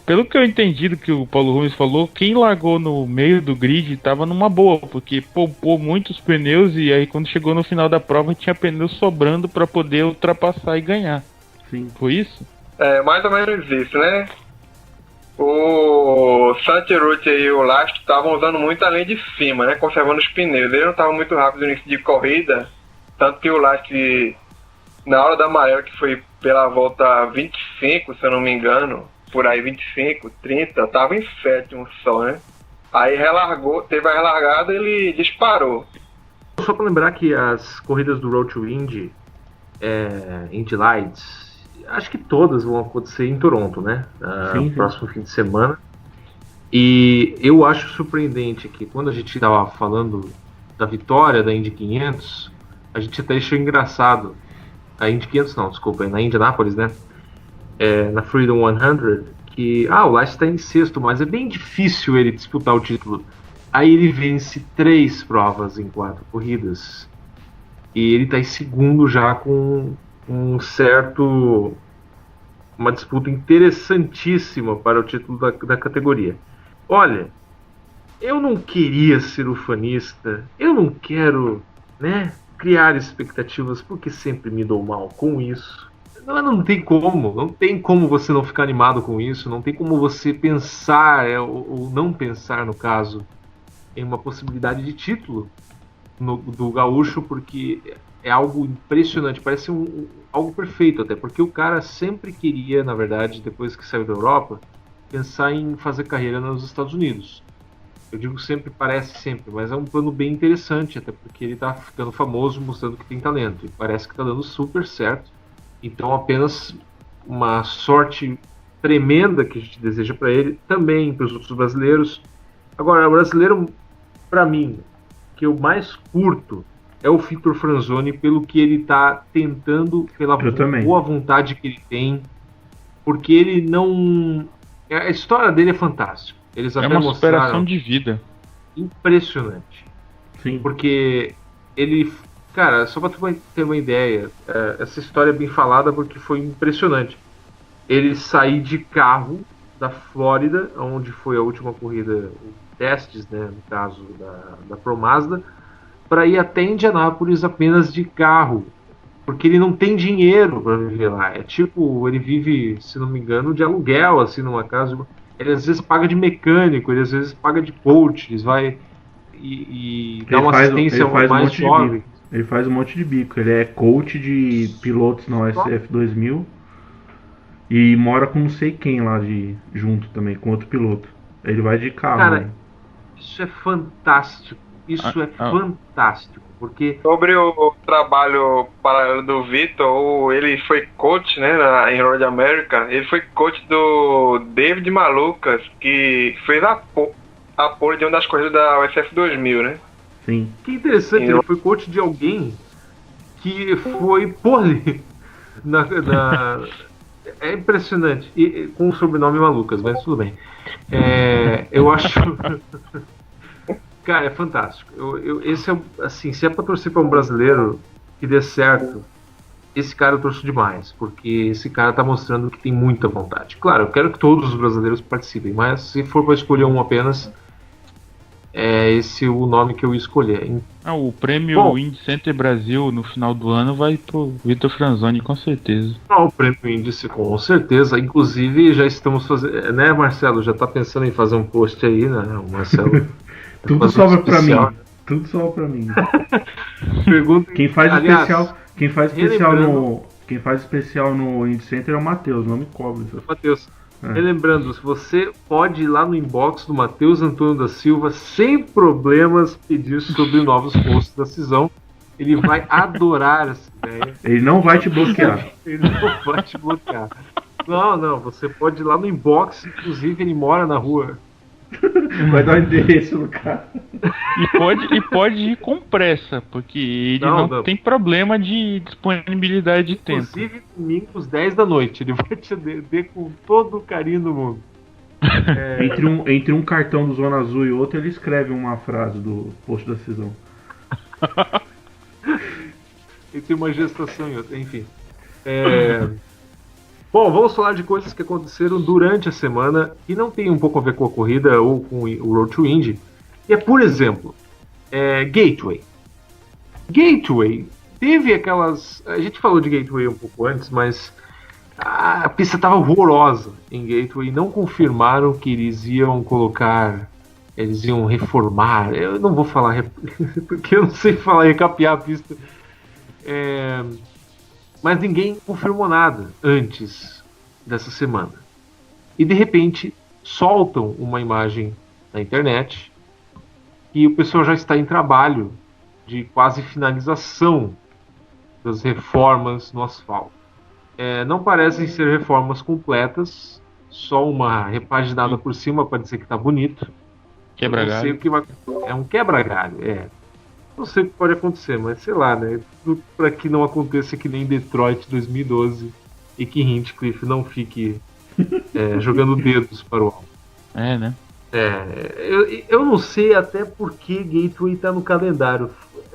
Pelo que eu entendi do que o Paulo Rubens falou, quem largou no meio do grid estava numa boa, porque poupou muitos pneus e aí quando chegou no final da prova tinha pneu sobrando para poder ultrapassar e ganhar. Sim. Foi isso? Mais ou menos isso, né? O Santirucci e o Last estavam usando muito a linha de cima, né? Conservando os pneus. Ele não estava muito rápido no início de corrida, tanto que o Last, na hora da amarela, que foi pela volta 25, se eu não me engano, por aí 25, 30, estava em 7º só, né? Aí teve a relargada e ele disparou. Só para lembrar que as corridas do Road to Indy, Indy Lights, acho que todas vão acontecer em Toronto, né? No próximo fim de semana. E eu acho surpreendente que quando a gente estava falando da vitória da Indy 500, a gente até achou engraçado. A Indy 500 não, desculpa, na Indianapolis, né? Na Freedom 100, que o Last está em 6º, mas é bem difícil ele disputar o título. Aí ele vence 3 provas em 4 corridas. E ele está em 2º já com uma disputa interessantíssima para o título da categoria. Olha, eu não queria ser ufanista, eu não quero, né, criar expectativas, porque sempre me dou mal com isso. Não tem como você não ficar animado com isso, não tem como você pensar, ou não pensar no caso, em uma possibilidade de título do Gaúcho, porque é algo impressionante, parece algo perfeito até, porque o cara sempre queria, na verdade, depois que saiu da Europa, pensar em fazer carreira nos Estados Unidos. Eu digo sempre, parece sempre, mas é um plano bem interessante, até porque ele tá ficando famoso, mostrando que tem talento, e parece que tá dando super certo. Então apenas uma sorte tremenda que a gente deseja para ele, também para os outros brasileiros. Agora, o brasileiro, para mim, que eu mais curto é o Victor Franzoni, pelo que ele está tentando, pela boa vontade que ele tem, porque ele não... A história dele é fantástica. Eles até uma superação de vida. Impressionante. Sim. Porque ele... Cara, só para ter uma ideia, essa história é bem falada porque foi impressionante. Ele sair de carro da Flórida, onde foi a última corrida, testes, né, no caso da Pro Mazda, para ir até Indianápolis apenas de carro, porque ele não tem dinheiro para viver lá. É tipo, ele vive, se não me engano, de aluguel, assim, numa casa. Ele às vezes paga de mecânico, ele às vezes paga de coach, ele vai e dá uma assistência mais jovem. Ele faz um monte de bico. Ele é coach de pilotos na USF 2000 e mora com não sei quem lá junto também, com outro piloto. Ele vai de carro. Cara, né? isso é fantástico. isso é fantástico, porque Sobre o trabalho paralelo do Vitor, ele foi coach, né, em Road America. Ele foi coach do David Malucas, que fez a pole de uma das corridas da USF 2000, né? Sim. que interessante, ele foi coach de alguém que foi pole é impressionante, e com o sobrenome Malucas, mas tudo bem. Eu acho cara, é fantástico. Esse é assim, se é pra torcer pra um brasileiro que dê certo, esse cara eu torço demais, porque esse cara tá mostrando que tem muita vontade. Claro, eu quero que todos os brasileiros participem, mas se for pra escolher um apenas, é esse o nome que eu ia escolher. O prêmio Indy Center Brasil no final do ano vai pro Vitor Franzoni, com certeza. O prêmio Índice, com certeza. Inclusive, já estamos fazendo. Né, Marcelo? Já tá pensando em fazer um post aí, né? O Marcelo. Tudo sobra pra mim. Tudo sobra pra mim. Pergunta. Quem faz especial no Indy Center é o Matheus, não me cobre. Matheus. Relembrando, se você pode ir lá no inbox do Matheus Antônio da Silva sem problemas pedir sobre novos posts da Cisão. Ele vai adorar essa ideia. Ele não vai te bloquear. Ele não vai te bloquear. Não, você pode ir lá no inbox, inclusive ele mora na rua. Vai dar o endereço no cara. E pode ir com pressa, porque ele não tem problema de disponibilidade de tempo. Inclusive, domingos 10 da noite. Ele vai te atender com todo o carinho do mundo. Entre um cartão do Zona Azul e outro, ele escreve uma frase do post da Cisão. Entre uma gestação e outra, enfim. Bom, vamos falar de coisas que aconteceram durante a semana e não tem um pouco a ver com a corrida ou com o Road to Indy. E por exemplo, Gateway. Gateway teve aquelas... A gente falou de Gateway um pouco antes, mas a pista estava horrorosa em Gateway. Não confirmaram que eles iam colocar... Eles iam reformar. Eu não vou falar... Porque eu não sei falar recapear a pista. Mas ninguém confirmou nada antes dessa semana. E de repente soltam uma imagem na internet e o pessoal já está em trabalho de quase finalização das reformas no asfalto. Não parecem ser reformas completas, só uma repaginada por cima para dizer que está bonito. Quebra-galho. É um quebra-galho, Não sei o que pode acontecer, mas sei lá, né? Tudo para que não aconteça que nem Detroit 2012 e que Hinchcliffe não fique jogando dedos para o alto. Né? Eu não sei até porque Gateway tá no calendário.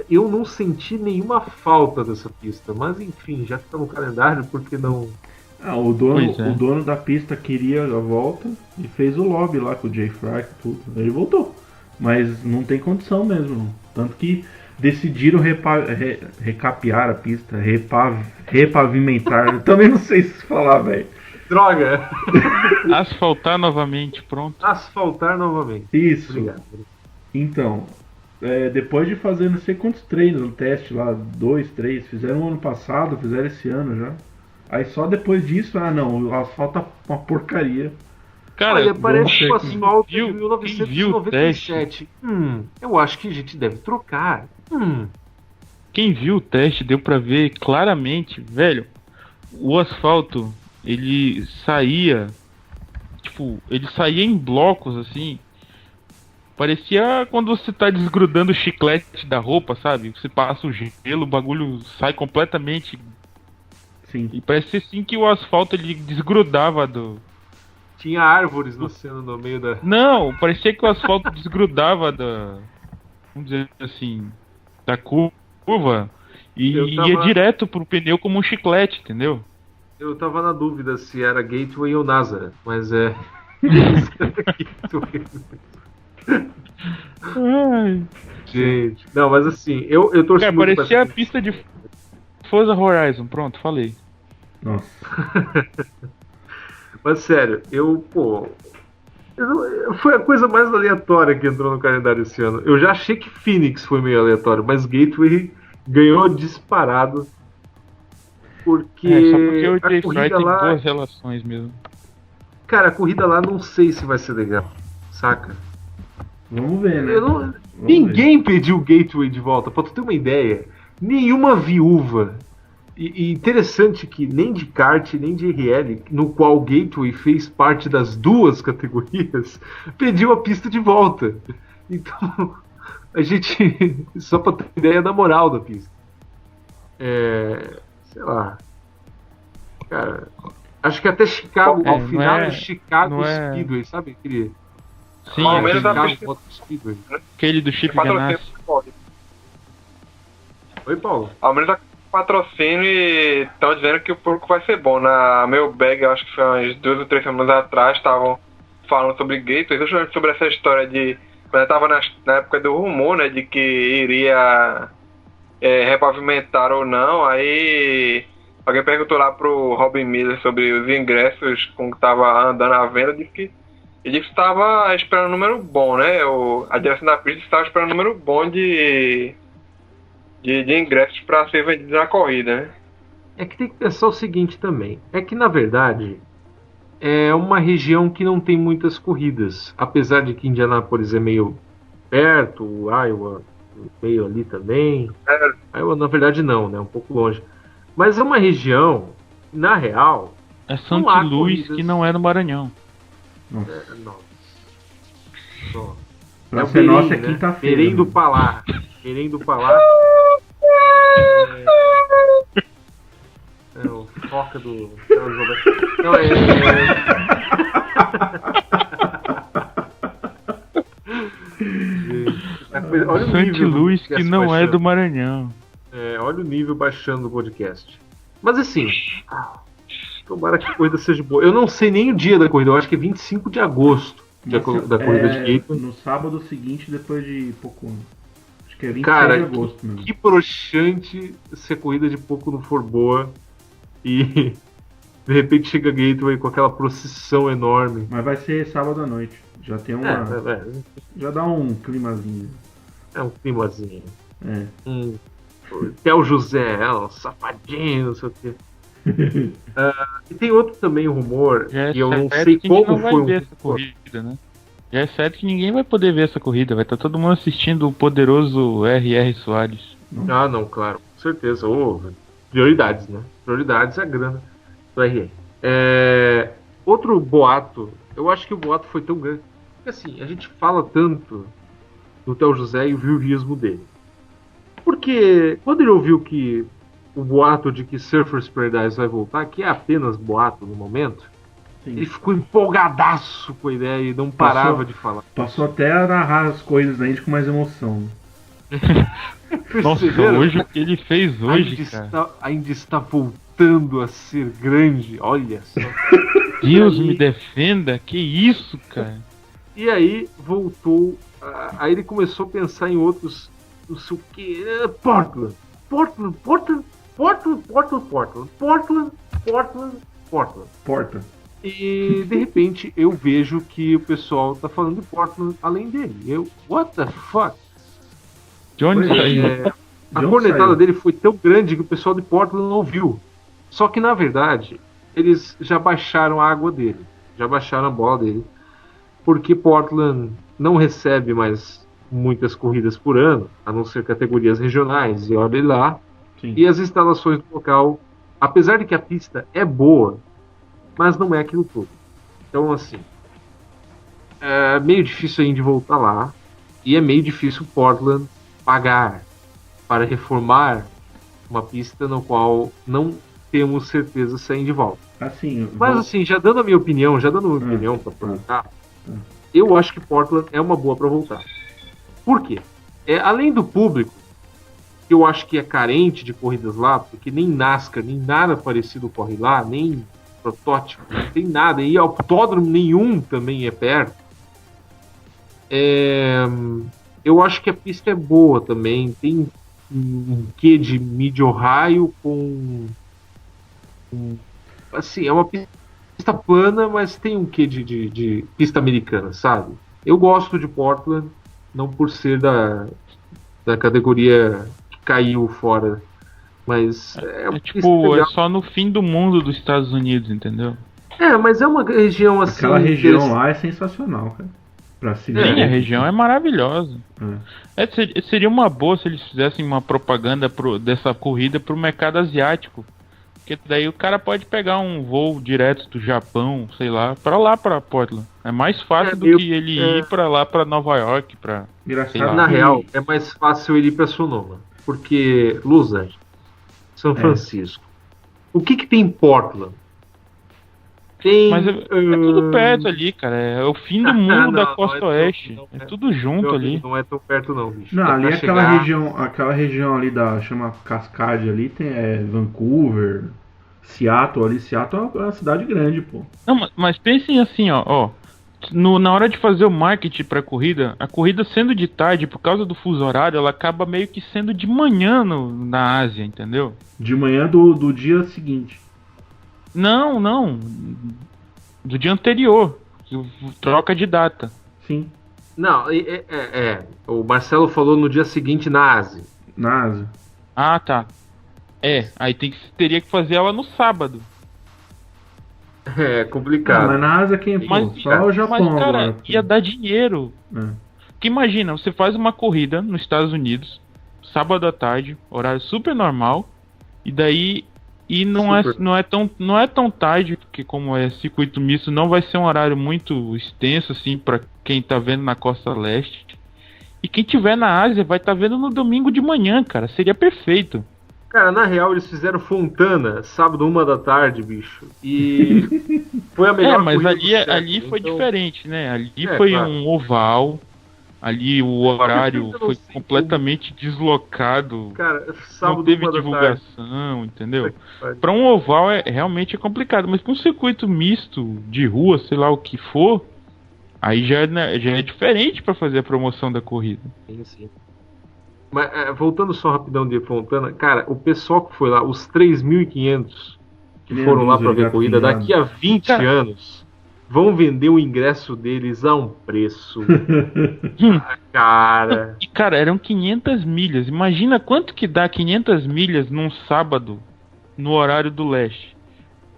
Eu não senti nenhuma falta dessa pista, mas enfim, já que tá no calendário, por que não? O dono da pista queria a volta e fez o lobby lá com o Jay Fry e tudo. Ele voltou. Mas não tem condição mesmo. Tanto que decidiram recapear a pista, repavimentar. Eu também não sei se falar, velho. Droga! Asfaltar novamente, pronto. Asfaltar novamente. Isso. Obrigado. Então, depois de fazer não sei quantos treinos no teste lá, 2, 3, fizeram ano passado, fizeram esse ano já. Aí só depois disso, o asfalto é uma porcaria. Cara, olha, parece um asfalto de viu 1997. Eu acho que a gente deve trocar. Quem viu o teste deu pra ver claramente, velho, o asfalto, ele saía em blocos, assim. Parecia quando você tá desgrudando o chiclete da roupa, sabe? Você passa o gelo, o bagulho sai completamente. Sim. E parece assim que o asfalto ele desgrudava do... Tinha árvores nascendo no meio da... Não, parecia que o asfalto desgrudava da... Vamos dizer assim... Da curva e ia direto pro pneu como um chiclete, entendeu? Eu tava na dúvida se era Gateway ou Nazareth, mas é... Gente, não, mas assim, eu torço muito. Cara, parecia a pista de Forza Horizon, pronto, falei. Nossa. Mas sério, foi a coisa mais aleatória que entrou no calendário esse ano. Eu já achei que Phoenix foi meio aleatório, mas Gateway ganhou disparado. Porque só porque o Jay Fry tem lá... boas relações mesmo. Cara, a corrida lá não sei se vai ser legal, saca? Vamos ver, né? Ninguém pediu o Gateway de volta. Pra tu ter uma ideia, nenhuma viúva. E interessante que nem de kart, nem de RL, no qual o Gateway fez parte das duas categorias, pediu a pista de volta. Então, a gente. Só pra ter ideia da moral da pista. Sei lá. Cara, acho que até Chicago, ao final é Chicago Speedway, sabe? Aquele. Sim, Palmeiras da Chicago Speedway. aquele do Chip Ganassi. Oi, Paulo. Ao menos a patrocínio e estão dizendo que o público vai ser bom. Na meu bag, eu acho que foi umas 2 ou 3 semanas atrás, estavam falando sobre Gateway, justamente sobre essa história de. Quando eu tava na época do rumor, né, de que iria repavimentar ou não, aí alguém perguntou lá pro Robin Miller sobre os ingressos com que tava andando à venda, disse que ele estava esperando um número bom, né? A direção da pista estava esperando um número bom de ingressos para ser vendidos na corrida, né? É que tem que pensar o seguinte também. É que, na verdade, é uma região que não tem muitas corridas. Apesar de que Indianápolis é meio perto, Iowa meio ali também. Iowa, na verdade, não, né? Um pouco longe. Mas é uma região, na real... É Santo Luís, que não é no Maranhão. Nossa. Pra É o ser Belém, nossa é né? quinta-feira. Belém do né? Pará. Belém do Pará. É o foca do. Não, olha o Santo nível do Luís, que podcast não é baixando. do Maranhão. Olha o nível baixando do podcast. Mas assim, tomara que a corrida seja boa. Eu não sei nem o dia da corrida, eu acho que é 25 de agosto da corrida de Gateway. No sábado seguinte, depois de pouco. Acho que é 26 Cara, de agosto mesmo. que broxante se a corrida de pouco não for boa e de repente chega a Gateway com aquela procissão enorme. Mas vai ser sábado à noite. Já tem uma. Já dá um climazinho. É um climazinho. É. Até o José, o safadinho, não sei o quê. E tem outro também rumor, Já é e eu não certo sei que a gente como não vai foi ver essa corrida, né? Já é certo que ninguém vai poder ver essa corrida. Vai estar todo mundo assistindo o poderoso R.R. Soares. Ah, não, claro, com certeza. Prioridades, né? Prioridades é a grana do RR. Outro boato, eu acho que o boato foi tão grande. Porque assim, a gente fala tanto do Theo José e o viuvismo dele. Porque quando ele ouviu que o boato de que Surfers Paradise vai voltar, que é apenas boato no momento, Sim. ele ficou empolgadaço com a ideia e não parava de falar. Passou até a narrar as coisas da Indy com mais emoção. Nossa, Perceberam? hoje o que ele fez hoje, cara. Ainda está voltando a ser grande, olha só. Deus me defenda, que isso, cara. E aí voltou, aí ele começou a pensar em outros, não sei o que, Portland. Porta. E de repente eu vejo que o pessoal tá falando de Portland além dele. What the fuck? Johnny saiu. A John cornetada saiu. dele foi tão grande que o pessoal de Portland não ouviu. Só que na verdade, eles já baixaram a água dele. Já baixaram a bola dele. Porque Portland não recebe mais muitas corridas por ano, a não ser categorias regionais. E olha lá. Sim. E as instalações do local, apesar de que a pista é boa, mas não é aquilo tudo. Então, assim, é meio difícil ainda de voltar lá. E é meio difícil Portland pagar para reformar uma pista no qual não temos certeza se ainda de volta. Assim, Mas assim, já dando a minha opinião, para aproveitar, eu acho que Portland é uma boa para voltar. Por quê? Além do público, que eu acho que é carente de corridas lá, porque nem NASCAR, nem nada parecido corre lá, nem protótipo, não tem nada, e autódromo nenhum também é perto. Eu acho que a pista é boa também, tem um quê de mid-ohio com assim, é uma pista plana, mas tem um quê de pista americana, sabe? Eu gosto de Portland, não por ser da categoria que caiu fora, mas uma pista Tipo, legal. é só no fim do mundo dos Estados Unidos, entendeu? Mas é uma região assim. aquela região lá é sensacional, cara. Pra se Sim, a região é maravilhosa. Seria uma boa se eles fizessem uma propaganda dessa corrida pro mercado asiático. Porque daí o cara pode pegar um voo direto do Japão, sei lá pra Portland. É mais fácil do que ele ir pra lá, pra Nova York, Engraçado. Na real, é mais fácil ele ir pra Sonoma. Porque Los Angeles, São Francisco. O que tem em Portland? Mas é tudo perto ali, cara. É o fim do mundo da costa oeste. É tudo junto ali. Não é tão perto não, bicho. Não, ali é aquela região ali chama Cascade ali, tem Vancouver, Seattle ali. Seattle é uma cidade grande, pô. Não, mas pensem assim, ó. Na hora de fazer o marketing pra corrida, a corrida sendo de tarde, por causa do fuso horário, ela acaba meio que sendo de manhã na Ásia, entendeu? De manhã do dia seguinte. Não. Do dia anterior. Troca de data. Sim. Não, o Marcelo falou no dia seguinte na Ásia. Na Ásia. Ah, tá. Aí teria que fazer ela no sábado. É complicado. Mas na Ásia quem, pô? Só o Japão. Mas, cara, agora, ia dar dinheiro. Porque imagina, você faz uma corrida nos Estados Unidos, sábado à tarde, horário super normal, e daí... E não é tão tarde, porque como é circuito misto, não vai ser um horário muito extenso, assim, pra quem tá vendo na costa leste. E quem tiver na Ásia vai estar vendo no domingo de manhã, cara. Seria perfeito. Cara, na real, eles fizeram Fontana, sábado 1 da tarde, bicho. E foi a melhor mas corrida ali foi diferente, né? Ali foi claro. Um oval. Ali o horário foi completamente deslocado. Cara, sábado não teve divulgação, entendeu? Para um oval realmente é complicado, mas para um circuito misto de rua, sei lá o que for, aí já é diferente para fazer a promoção da corrida. Sim. Mas voltando só rapidão de Fontana, cara, o pessoal que foi lá, os 3.500 que foram lá para ver a corrida, daqui a 20 anos vão vender o ingresso deles a um preço. Cara. E, cara, eram 500 milhas. Imagina quanto que dá 500 milhas num sábado no horário do leste.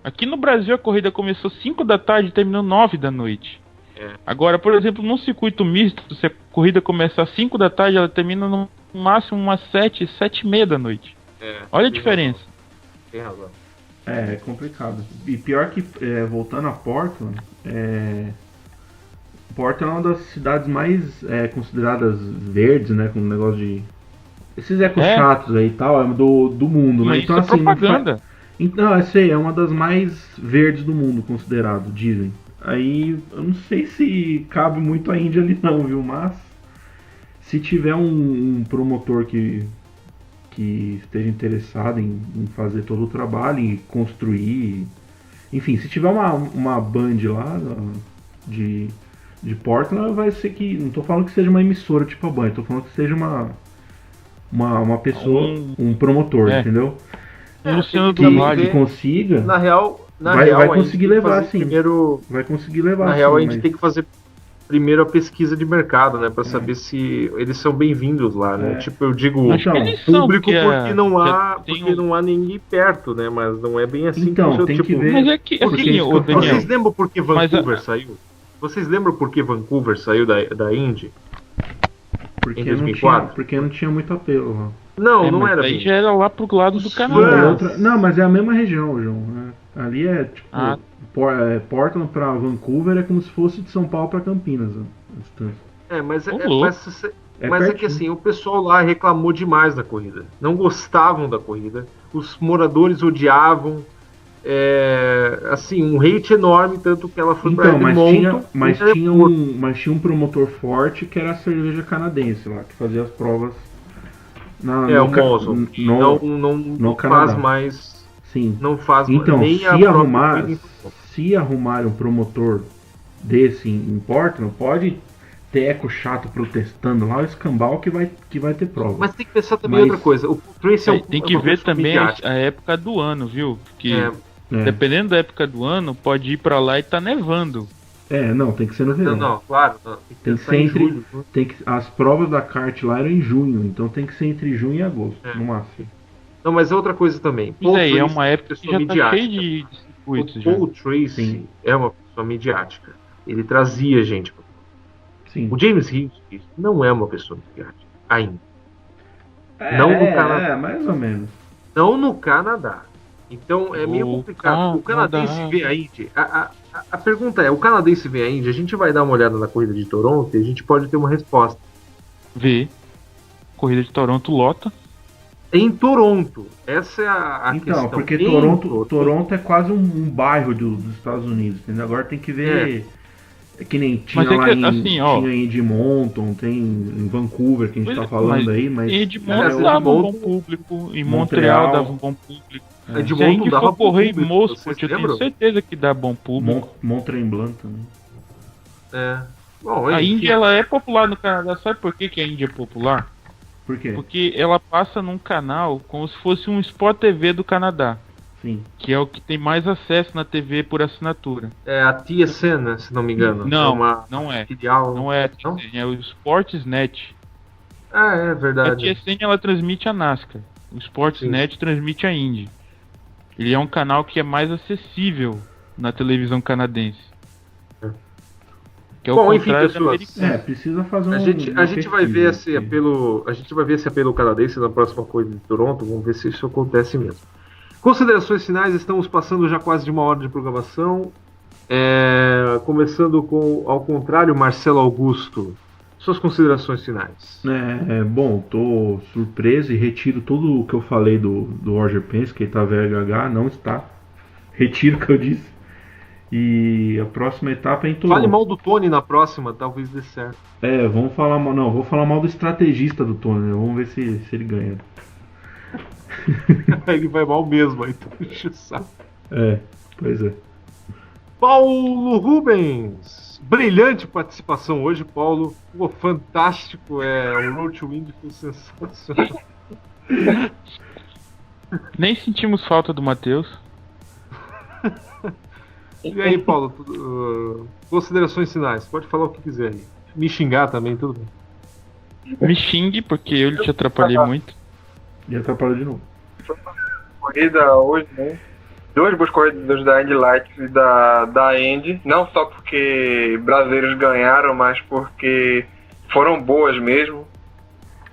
Aqui no Brasil a corrida começou 5 da tarde e terminou 9 da noite. Agora, por exemplo, num circuito misto, se a corrida começar às 5 da tarde, ela termina no máximo umas 7 e meia da noite. Olha a diferença. Tem razão. É complicado. E pior que, voltando a Portland, Portland é uma das cidades mais consideradas verdes, né? Com o negócio de... Esses ecos chatos aí e tal, do mundo, né? Mas então, isso é propaganda. Então, eu sei, é uma das mais verdes do mundo, considerado, dizem. Aí, eu não sei se cabe muito a Índia ali não, viu? Mas, se tiver um promotor que esteja interessado em fazer todo o trabalho, em construir... Enfim, se tiver uma band lá de Portland, vai ser que... Não tô falando que seja uma emissora tipo a Band, tô falando que seja uma pessoa, um promotor, entendeu? Luciano que consiga... Na real, vai conseguir levar, sim. Primeiro, vai conseguir levar, na real, sim, a gente tem que fazer primeiro a pesquisa de mercado, né? Pra saber se eles são bem-vindos lá, né? Tipo, eu digo público porque não há ninguém perto, né? Mas não é bem assim. Então, tem que ver. Mas é que, assim, Daniel, vocês lembram por que Vancouver saiu? Vocês lembram por que Vancouver saiu da Indy? Porque em 2004? Porque não tinha muito apelo lá. Não era. Aí já era lá pro lado do Canadá. Não, mas é a mesma região, João. Ali é tipo... Portland pra Vancouver é como se fosse de São Paulo pra Campinas, a distância. Mas é que assim, o pessoal lá reclamou demais da corrida. Não gostavam da corrida. Os moradores odiavam. Assim, um hate enorme, tanto que ela foi pra Edmonton. Mas tinha um promotor forte que era a cerveja canadense lá, que fazia as provas o Monson. Não faz mais. Sim. Não faz então, nem se arrumar um promotor desse em Portland, pode ter eco chato protestando lá, o escambau que vai ter prova. Mas tem que pensar também outra coisa. O Tracy tem que ver também a época do ano, viu? Porque dependendo da época do ano, pode ir pra lá e tá nevando. Não, tem que ser no verão. Não, claro. Tem que ser entre... as provas da kart lá eram em junho, então tem que ser entre junho e agosto, no máximo. Não, mas é outra coisa também. Isso aí é uma época que já tá cheio de circuitos. O Paul Tracy é uma pessoa midiática. Ele trazia gente. Sim. O James Hinch não é uma pessoa migrante, ainda. Não no Canadá. Mais ou menos. Não no Canadá. Então é meio complicado. O canadense vê a Indy. A pergunta é: o canadense vê a Indy? A gente vai dar uma olhada na corrida de Toronto e a gente pode ter uma resposta. Vê. Corrida de Toronto lota. Em Toronto. Essa é a Então, questão. porque Em Toronto é quase um bairro dos Estados Unidos, entendeu? Agora tem que ver. É que nem tinha Mas é lá que, em, assim, ó, tinha em Edmonton, tem em Vancouver que a gente tá falando aí, mas. em Edmonton Mas dava um Edmonton- bom público, em Montreal Montreal dava um bom público. Se a Edmonton Indy dava for correr em público, Moscou, vocês eu tenho lembram? certeza que dá bom público. Mont-Tremblant também. Bom, A enfim. Indy ela é popular no Canadá, sabe por que a Indy é popular? Por quê? Porque ela passa num canal como se fosse um Sport TV do Canadá, Sim. que é o que tem mais acesso na TV por assinatura. É a TSN, né, se não me engano. Não, É uma não é. filial. Não é a Não? TSN, é o Sportsnet. Ah, é A verdade. TSN ela transmite a NASCAR. O Sportsnet transmite a Indy. Ele é um canal que é mais acessível na televisão canadense. Que é o Bom, enfim, contrário da pessoas. americana. Precisa fazer A gente vai ver esse apelo. A gente vai ver esse apelo canadense na próxima corrida de Toronto. Vamos ver se isso acontece mesmo. Considerações finais, estamos passando já quase de 1 hora de programação. Começando com, ao contrário, Marcelo Augusto. Suas considerações finais. Bom, tô surpreso e retiro tudo o que eu falei do Roger Penske, que ele tá VHH, não está. Retiro o que eu disse. E a próxima etapa é em Toronto. Fale mal do Tony na próxima, talvez dê certo. Vamos falar mal. Não, vou falar mal do estrategista do Tony, né? Vamos ver se ele ganha. Ele vai mal mesmo, aí tu enche o saco. Pois é. Paulo Rubens! Brilhante participação hoje, Paulo. Pô, fantástico. O Road to Indy foi sensacional. Nem sentimos falta do Matheus. E aí, Paulo, considerações finais. Pode falar o que quiser aí. Me xingar também, tudo bem. Me xingue, porque eu te atrapalhei muito. E atrapalhou de novo. Corrida hoje, né? 2 boas corridas da Indy Lights e da Indy, não só porque brasileiros ganharam, mas porque foram boas mesmo.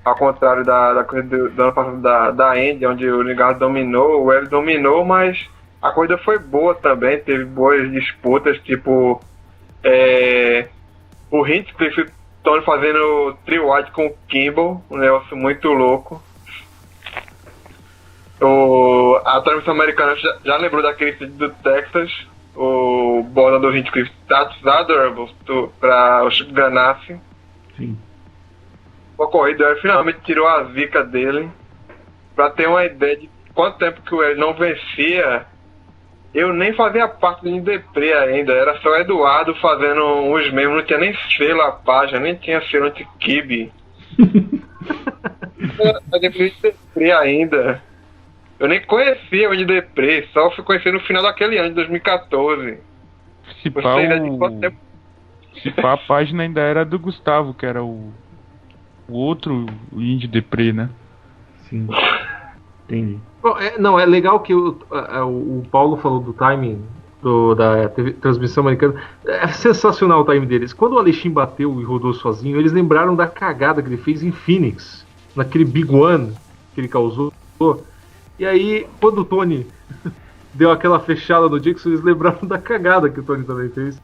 Ao contrário da corrida do ano passado da Indy, onde o Lingard dominou, o Hélio dominou, mas a corrida foi boa também, teve boas disputas, tipo o Hinchcliffe e o Tony fazendo trio wide com o Kimball, um negócio muito louco. A transmissão americana já lembrou daquele vídeo do Texas, o bola do Hinchcliffe That's Adorable para o Chip Ganassi. Sim. O corrida ele finalmente tirou a zica dele. Pra ter uma ideia de quanto tempo que o Hélio não vencia, eu nem fazia parte do Indepré ainda, era só o Eduardo fazendo uns memes, não tinha nem selo a página, nem tinha selo anti-Kibe. Eu depois do Indepré ainda. Eu nem conhecia o Indepré, só fui conhecer no final daquele ano, de 2014. Se Você pá, tem ideia de quanto tempo? se pá, a página ainda era do Gustavo, que era o outro Indy Depré, né? Sim. Entendi. Bom, não, é legal que o Paulo falou do timing da transmissão americana. É sensacional o timing deles. Quando o Alexandre bateu e rodou sozinho, eles lembraram da cagada que ele fez em Phoenix, naquele Big One que ele causou. E aí, quando o Tony deu aquela fechada no Dixon, eles lembraram da cagada que o Tony também fez.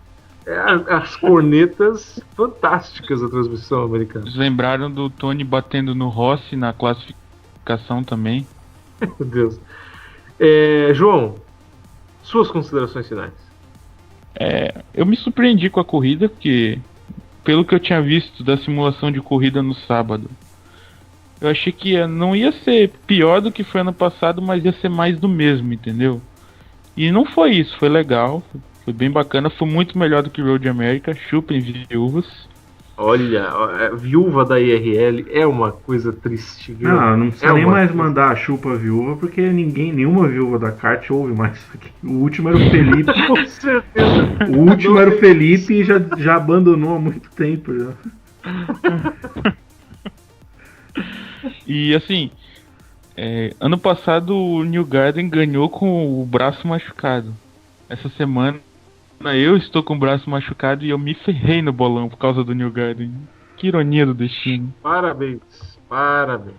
As cornetas fantásticas da transmissão americana. Eles lembraram do Tony batendo no Rossi na classificação também. Meu Deus. João, suas considerações finais. Eu me surpreendi com a corrida, porque pelo que eu tinha visto da simulação de corrida no sábado, eu achei que não ia ser pior do que foi ano passado, mas ia ser mais do mesmo, entendeu? E não foi isso, foi legal, foi bem bacana, foi muito melhor do que Road America, chupem viúvas. Olha, a viúva da IRL é uma coisa triste, viu? Não precisa nem mais coisa... mandar a chupa viúva, porque nenhuma viúva da kart ouve mais isso aqui. O último era o Felipe. Com certeza. O último era o Felipe e já abandonou há muito tempo já. E assim, ano passado o New Garden ganhou com o braço machucado. Essa semana Não, eu estou com o braço machucado e eu me ferrei no bolão por causa do New Garden. Que ironia do destino. Parabéns, parabéns.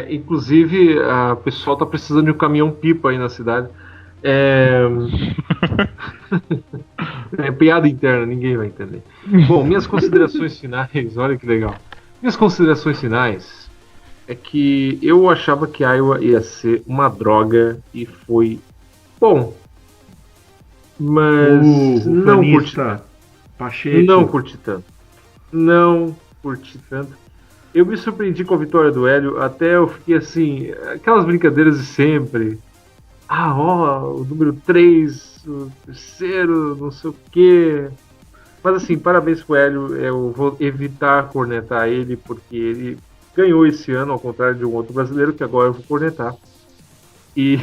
Inclusive, o pessoal tá precisando de um caminhão-pipa aí na cidade. É piada interna, ninguém vai entender. Bom, minhas considerações finais, olha que legal. Minhas considerações finais é que eu achava que Iowa ia ser uma droga e foi bom. Mas não curti tanto. Pacheco. Não curti tanto. Não curti tanto. Eu me surpreendi com a vitória do Hélio, até eu fiquei assim, aquelas brincadeiras de sempre. O número 3, o terceiro, não sei o quê. Mas assim, parabéns pro Hélio, eu vou evitar cornetar ele, porque ele ganhou esse ano, ao contrário de um outro brasileiro, que agora eu vou cornetar. E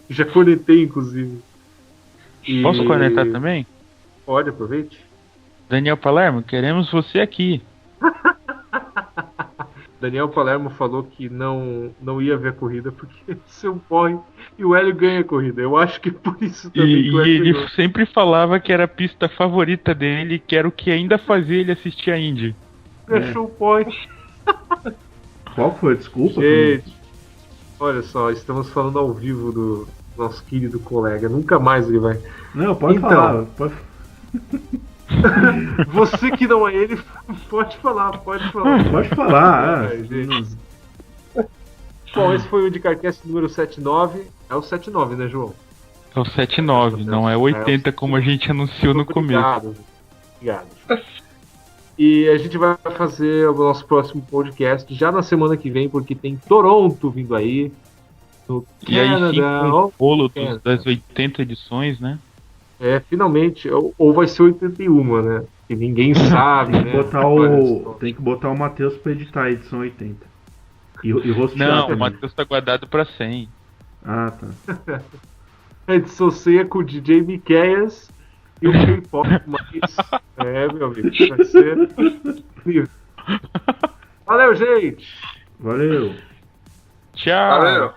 já cornetei, inclusive. Posso cornetar também? Pode, aproveite. Daniel Palermo, queremos você aqui. Daniel Palermo falou que não ia ver a corrida porque seu porre e o Hélio ganha a corrida. Eu acho que por isso também que o Hélio ele ganhou. sempre falava que era a pista favorita dele, que era o que ainda fazia ele assistir a Indy. Fechou o porre. Qual foi? Desculpa. Gente, olha só, estamos falando ao vivo do nosso querido colega. Nunca mais ele vai. Não, pode Então. falar. Pode... Você que não é ele, pode falar. Pode falar. Gente. Bom, esse foi o IndyCarCast número 79. É o 79, né, João? É o 79, não é o 80 como a gente anunciou no começo. Obrigado. E a gente vai fazer o nosso próximo podcast já na semana que vem, porque tem Toronto vindo aí. No E aí sim, Canadá. com o bolo Canadá. das 80 edições, né? Finalmente, ou vai ser 81, né? Que ninguém sabe, né? Tem que botar o Matheus pra editar a edição 80. E rostear Não, também. o Matheus tá guardado pra 100. Ah, tá. A edição 100 é com o DJ Miqueias e o K-pop, mas... meu amigo, vai ser... Valeu, gente! Valeu. Tchau! Valeu.